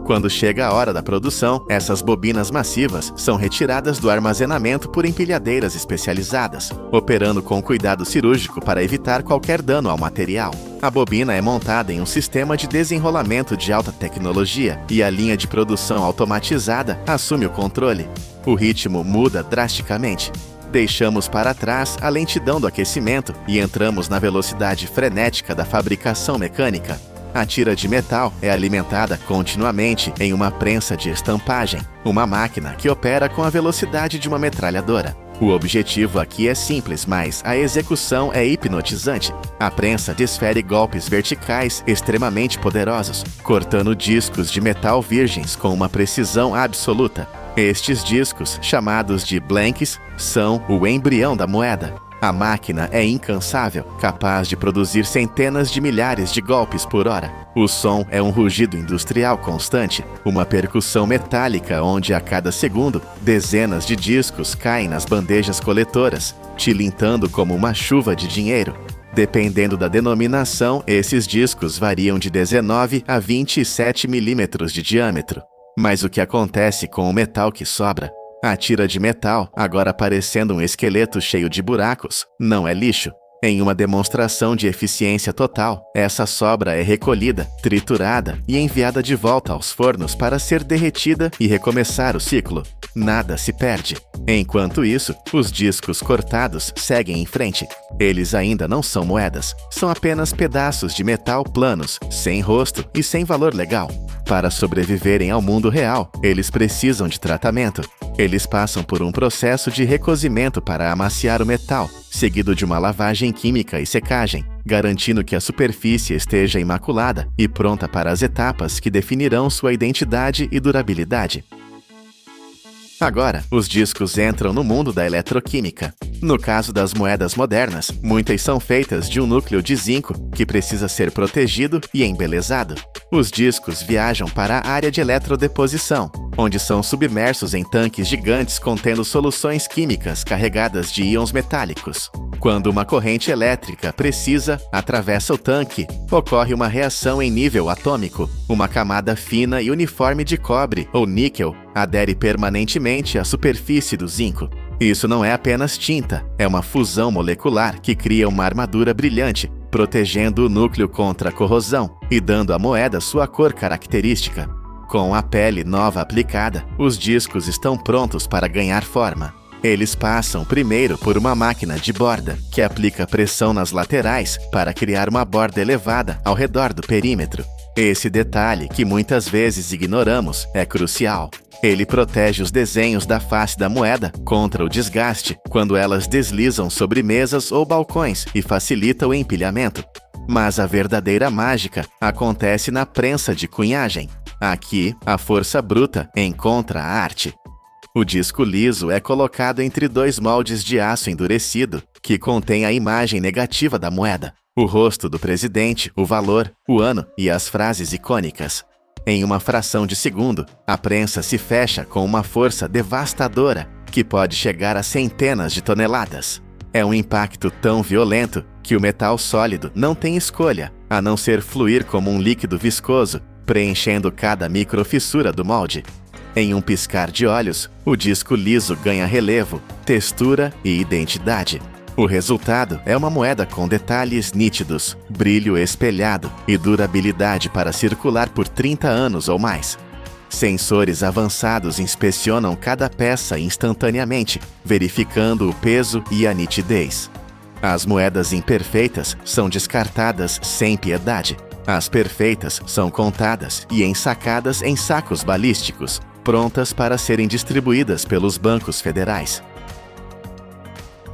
S1: Quando chega a hora da produção, essas bobinas massivas são retiradas do armazenamento por empilhadeiras especializadas, operando com cuidado cirúrgico para evitar qualquer dano ao material. A bobina é montada em um sistema de desenrolamento de alta tecnologia e a linha de produção automatizada assume o controle. O ritmo muda drasticamente. Deixamos para trás a lentidão do aquecimento e entramos na velocidade frenética da fabricação mecânica. A tira de metal é alimentada continuamente em uma prensa de estampagem, uma máquina que opera com a velocidade de uma metralhadora. O objetivo aqui é simples, mas a execução é hipnotizante. A prensa desfere golpes verticais extremamente poderosos, cortando discos de metal virgens com uma precisão absoluta. Estes discos, chamados de blanks, são o embrião da moeda. A máquina é incansável, capaz de produzir centenas de milhares de golpes por hora. O som é um rugido industrial constante, uma percussão metálica onde a cada segundo dezenas de discos caem nas bandejas coletoras, tilintando como uma chuva de dinheiro. Dependendo da denominação, esses discos variam de 19 a 27 milímetros de diâmetro. Mas o que acontece com o metal que sobra? A tira de metal, agora parecendo um esqueleto cheio de buracos, não é lixo. Em uma demonstração de eficiência total, essa sobra é recolhida, triturada e enviada de volta aos fornos para ser derretida e recomeçar o ciclo. Nada se perde. Enquanto isso, os discos cortados seguem em frente. Eles ainda não são moedas, são apenas pedaços de metal planos, sem rosto e sem valor legal. Para sobreviverem ao mundo real, eles precisam de tratamento. Eles passam por um processo de recozimento para amaciar o metal, seguido de uma lavagem química e secagem, garantindo que a superfície esteja imaculada e pronta para as etapas que definirão sua identidade e durabilidade. Agora, os discos entram no mundo da eletroquímica. No caso das moedas modernas, muitas são feitas de um núcleo de zinco que precisa ser protegido e embelezado. Os discos viajam para a área de eletrodeposição, onde são submersos em tanques gigantes contendo soluções químicas carregadas de íons metálicos. Quando uma corrente elétrica precisa atravessa o tanque, ocorre uma reação em nível atômico. Uma camada fina e uniforme de cobre ou níquel adere permanentemente à superfície do zinco. Isso não é apenas tinta, é uma fusão molecular que cria uma armadura brilhante, protegendo o núcleo contra a corrosão e dando à moeda sua cor característica. Com a pele nova aplicada, os discos estão prontos para ganhar forma. Eles passam primeiro por uma máquina de borda, que aplica pressão nas laterais para criar uma borda elevada ao redor do perímetro. Esse detalhe, que muitas vezes ignoramos, é crucial. Ele protege os desenhos da face da moeda contra o desgaste quando elas deslizam sobre mesas ou balcões e facilita o empilhamento. Mas a verdadeira mágica acontece na prensa de cunhagem. Aqui, a força bruta encontra a arte. O disco liso é colocado entre dois moldes de aço endurecido, que contém a imagem negativa da moeda, o rosto do presidente, o valor, o ano e as frases icônicas. Em uma fração de segundo, a prensa se fecha com uma força devastadora, que pode chegar a centenas de toneladas. É um impacto tão violento que o metal sólido não tem escolha, a não ser fluir como um líquido viscoso, preenchendo cada microfissura do molde. Em um piscar de olhos, o disco liso ganha relevo, textura e identidade. O resultado é uma moeda com detalhes nítidos, brilho espelhado e durabilidade para circular por 30 anos ou mais. Sensores avançados inspecionam cada peça instantaneamente, verificando o peso e a nitidez. As moedas imperfeitas são descartadas sem piedade. As perfeitas são contadas e ensacadas em sacos balísticos, prontas para serem distribuídas pelos bancos federais.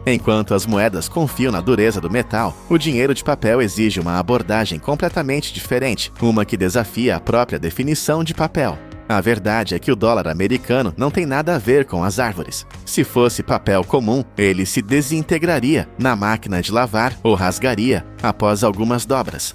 S1: Enquanto as moedas confiam na dureza do metal, o dinheiro de papel exige uma abordagem completamente diferente, uma que desafia a própria definição de papel. A verdade é que o dólar americano não tem nada a ver com as árvores. Se fosse papel comum, ele se desintegraria na máquina de lavar ou rasgaria após algumas dobras.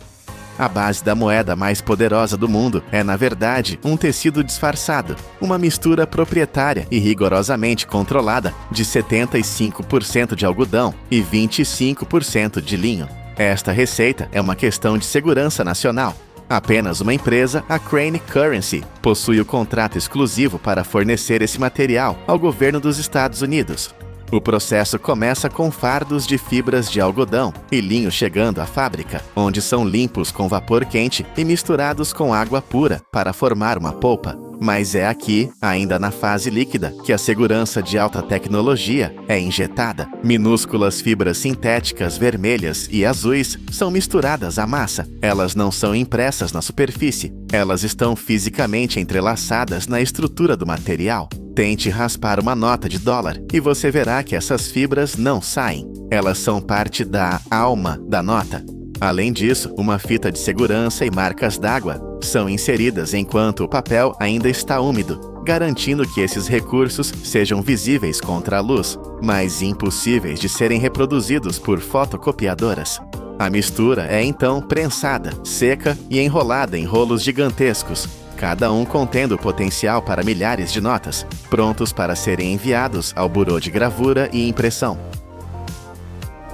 S1: A base da moeda mais poderosa do mundo é, na verdade, um tecido disfarçado, uma mistura proprietária e rigorosamente controlada de 75% de algodão e 25% de linho. Esta receita é uma questão de segurança nacional. Apenas uma empresa, a Crane Currency, possui o contrato exclusivo para fornecer esse material ao governo dos Estados Unidos. O processo começa com fardos de fibras de algodão e linho chegando à fábrica, onde são limpos com vapor quente e misturados com água pura para formar uma polpa. Mas é aqui, ainda na fase líquida, que a segurança de alta tecnologia é injetada. Minúsculas fibras sintéticas vermelhas e azuis são misturadas à massa. Elas não são impressas na superfície. Elas estão fisicamente entrelaçadas na estrutura do material. Tente raspar uma nota de dólar e você verá que essas fibras não saem. Elas são parte da alma da nota. Além disso, uma fita de segurança e marcas d'água são inseridas enquanto o papel ainda está úmido, garantindo que esses recursos sejam visíveis contra a luz, mas impossíveis de serem reproduzidos por fotocopiadoras. A mistura é então prensada, seca e enrolada em rolos gigantescos, cada um contendo potencial para milhares de notas, prontos para serem enviados ao burô de gravura e impressão.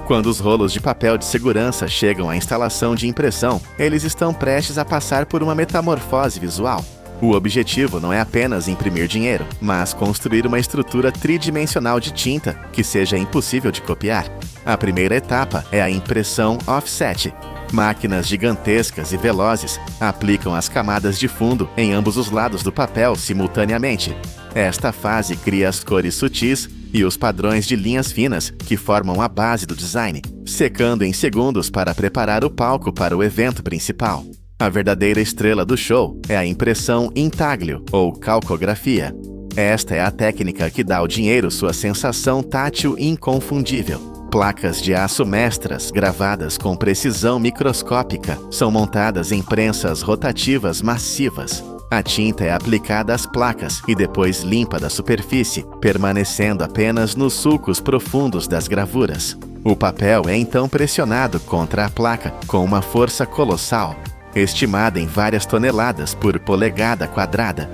S1: Quando os rolos de papel de segurança chegam à instalação de impressão, eles estão prestes a passar por uma metamorfose visual. O objetivo não é apenas imprimir dinheiro, mas construir uma estrutura tridimensional de tinta que seja impossível de copiar. A primeira etapa é a impressão offset. Máquinas gigantescas e velozes aplicam as camadas de fundo em ambos os lados do papel simultaneamente. Esta fase cria as cores sutis e os padrões de linhas finas que formam a base do design, secando em segundos para preparar o palco para o evento principal. A verdadeira estrela do show é a impressão intaglio, ou calcografia. Esta é a técnica que dá ao dinheiro sua sensação tátil inconfundível. Placas de aço mestras, gravadas com precisão microscópica, são montadas em prensas rotativas massivas. A tinta é aplicada às placas e depois limpa da superfície, permanecendo apenas nos sulcos profundos das gravuras. O papel é então pressionado contra a placa com uma força colossal, estimada em várias toneladas por polegada quadrada.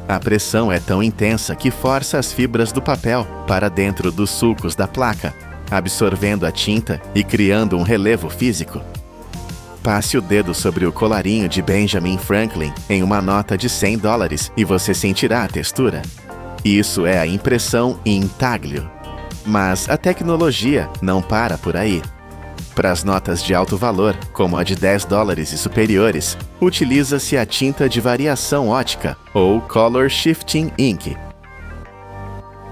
S1: A pressão é tão intensa que força as fibras do papel para dentro dos sulcos da placa, absorvendo a tinta e criando um relevo físico. Passe o dedo sobre o colarinho de Benjamin Franklin em uma nota de $100 e você sentirá a textura. Isso é a impressão intaglio. Mas a tecnologia não para por aí. Para as notas de alto valor, como a de $10 e superiores, utiliza-se a tinta de variação ótica, ou Color Shifting Ink.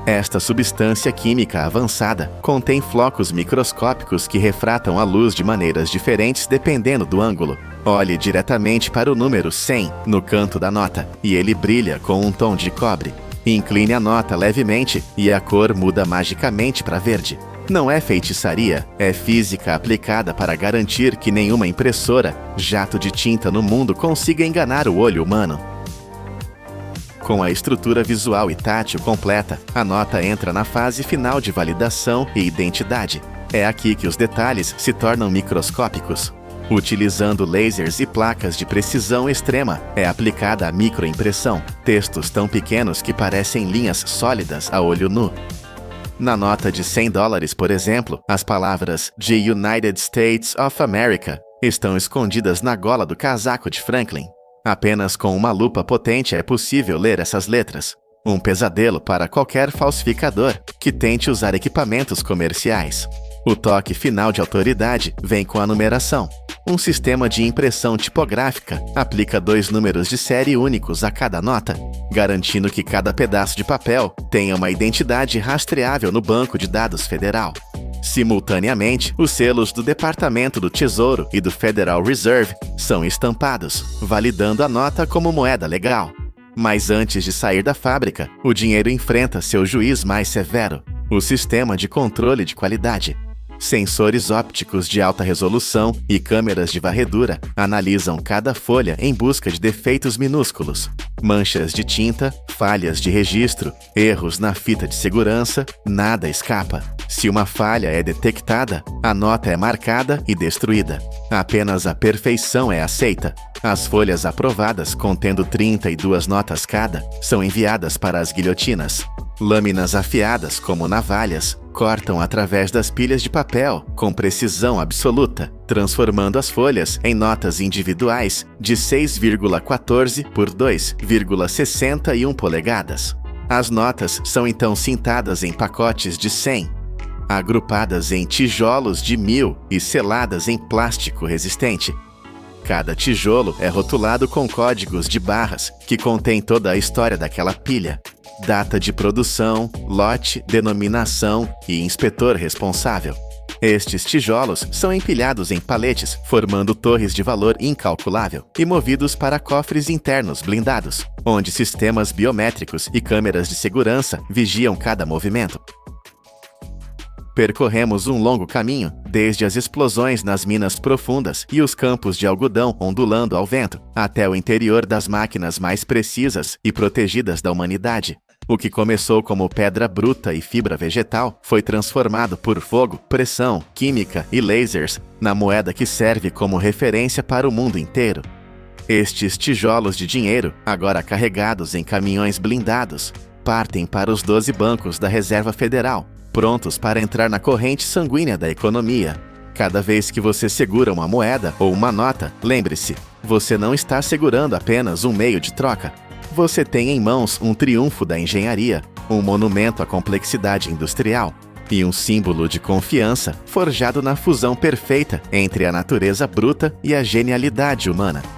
S1: Esta substância química avançada contém flocos microscópicos que refratam a luz de maneiras diferentes dependendo do ângulo. Olhe diretamente para o número 100 no canto da nota, e ele brilha com um tom de cobre. Incline a nota levemente e a cor muda magicamente para verde. Não é feitiçaria, é física aplicada para garantir que nenhuma impressora, jato de tinta no mundo consiga enganar o olho humano. Com a estrutura visual e tátil completa, a nota entra na fase final de validação e identidade. É aqui que os detalhes se tornam microscópicos. Utilizando lasers e placas de precisão extrema, é aplicada a microimpressão, textos tão pequenos que parecem linhas sólidas a olho nu. Na nota de $100, por exemplo, as palavras "The United States of America" estão escondidas na gola do casaco de Franklin. Apenas com uma lupa potente é possível ler essas letras. Um pesadelo para qualquer falsificador que tente usar equipamentos comerciais. O toque final de autoridade vem com a numeração. Um sistema de impressão tipográfica aplica 2 números de série únicos a cada nota, garantindo que cada pedaço de papel tenha uma identidade rastreável no banco de dados federal. Simultaneamente, os selos do Departamento do Tesouro e do Federal Reserve são estampados, validando a nota como moeda legal. Mas antes de sair da fábrica, o dinheiro enfrenta seu juiz mais severo, o sistema de controle de qualidade. Sensores ópticos de alta resolução e câmeras de varredura analisam cada folha em busca de defeitos minúsculos. Manchas de tinta, falhas de registro, erros na fita de segurança, nada escapa. Se uma falha é detectada, a nota é marcada e destruída. Apenas a perfeição é aceita. As folhas aprovadas, contendo 32 notas cada, são enviadas para as guilhotinas. Lâminas afiadas, como navalhas, cortam através das pilhas de papel com precisão absoluta, transformando as folhas em notas individuais de 6,14 por 2,61 polegadas. As notas são então cintadas em pacotes de 100, agrupadas em tijolos de 1000 e seladas em plástico resistente. Cada tijolo é rotulado com códigos de barras que contém toda a história daquela pilha. Data de produção, lote, denominação e inspetor responsável. Estes tijolos são empilhados em paletes, formando torres de valor incalculável e movidos para cofres internos blindados, onde sistemas biométricos e câmeras de segurança vigiam cada movimento. Percorremos um longo caminho, desde as explosões nas minas profundas e os campos de algodão ondulando ao vento, até o interior das máquinas mais precisas e protegidas da humanidade. O que começou como pedra bruta e fibra vegetal foi transformado por fogo, pressão, química e lasers na moeda que serve como referência para o mundo inteiro. Estes tijolos de dinheiro, agora carregados em caminhões blindados, partem para os 12 bancos da Reserva Federal, prontos para entrar na corrente sanguínea da economia. Cada vez que você segura uma moeda ou uma nota, lembre-se, você não está segurando apenas um meio de troca. Você tem em mãos um triunfo da engenharia, um monumento à complexidade industrial. e um símbolo de confiança forjado na fusão perfeita entre a natureza bruta e a genialidade humana.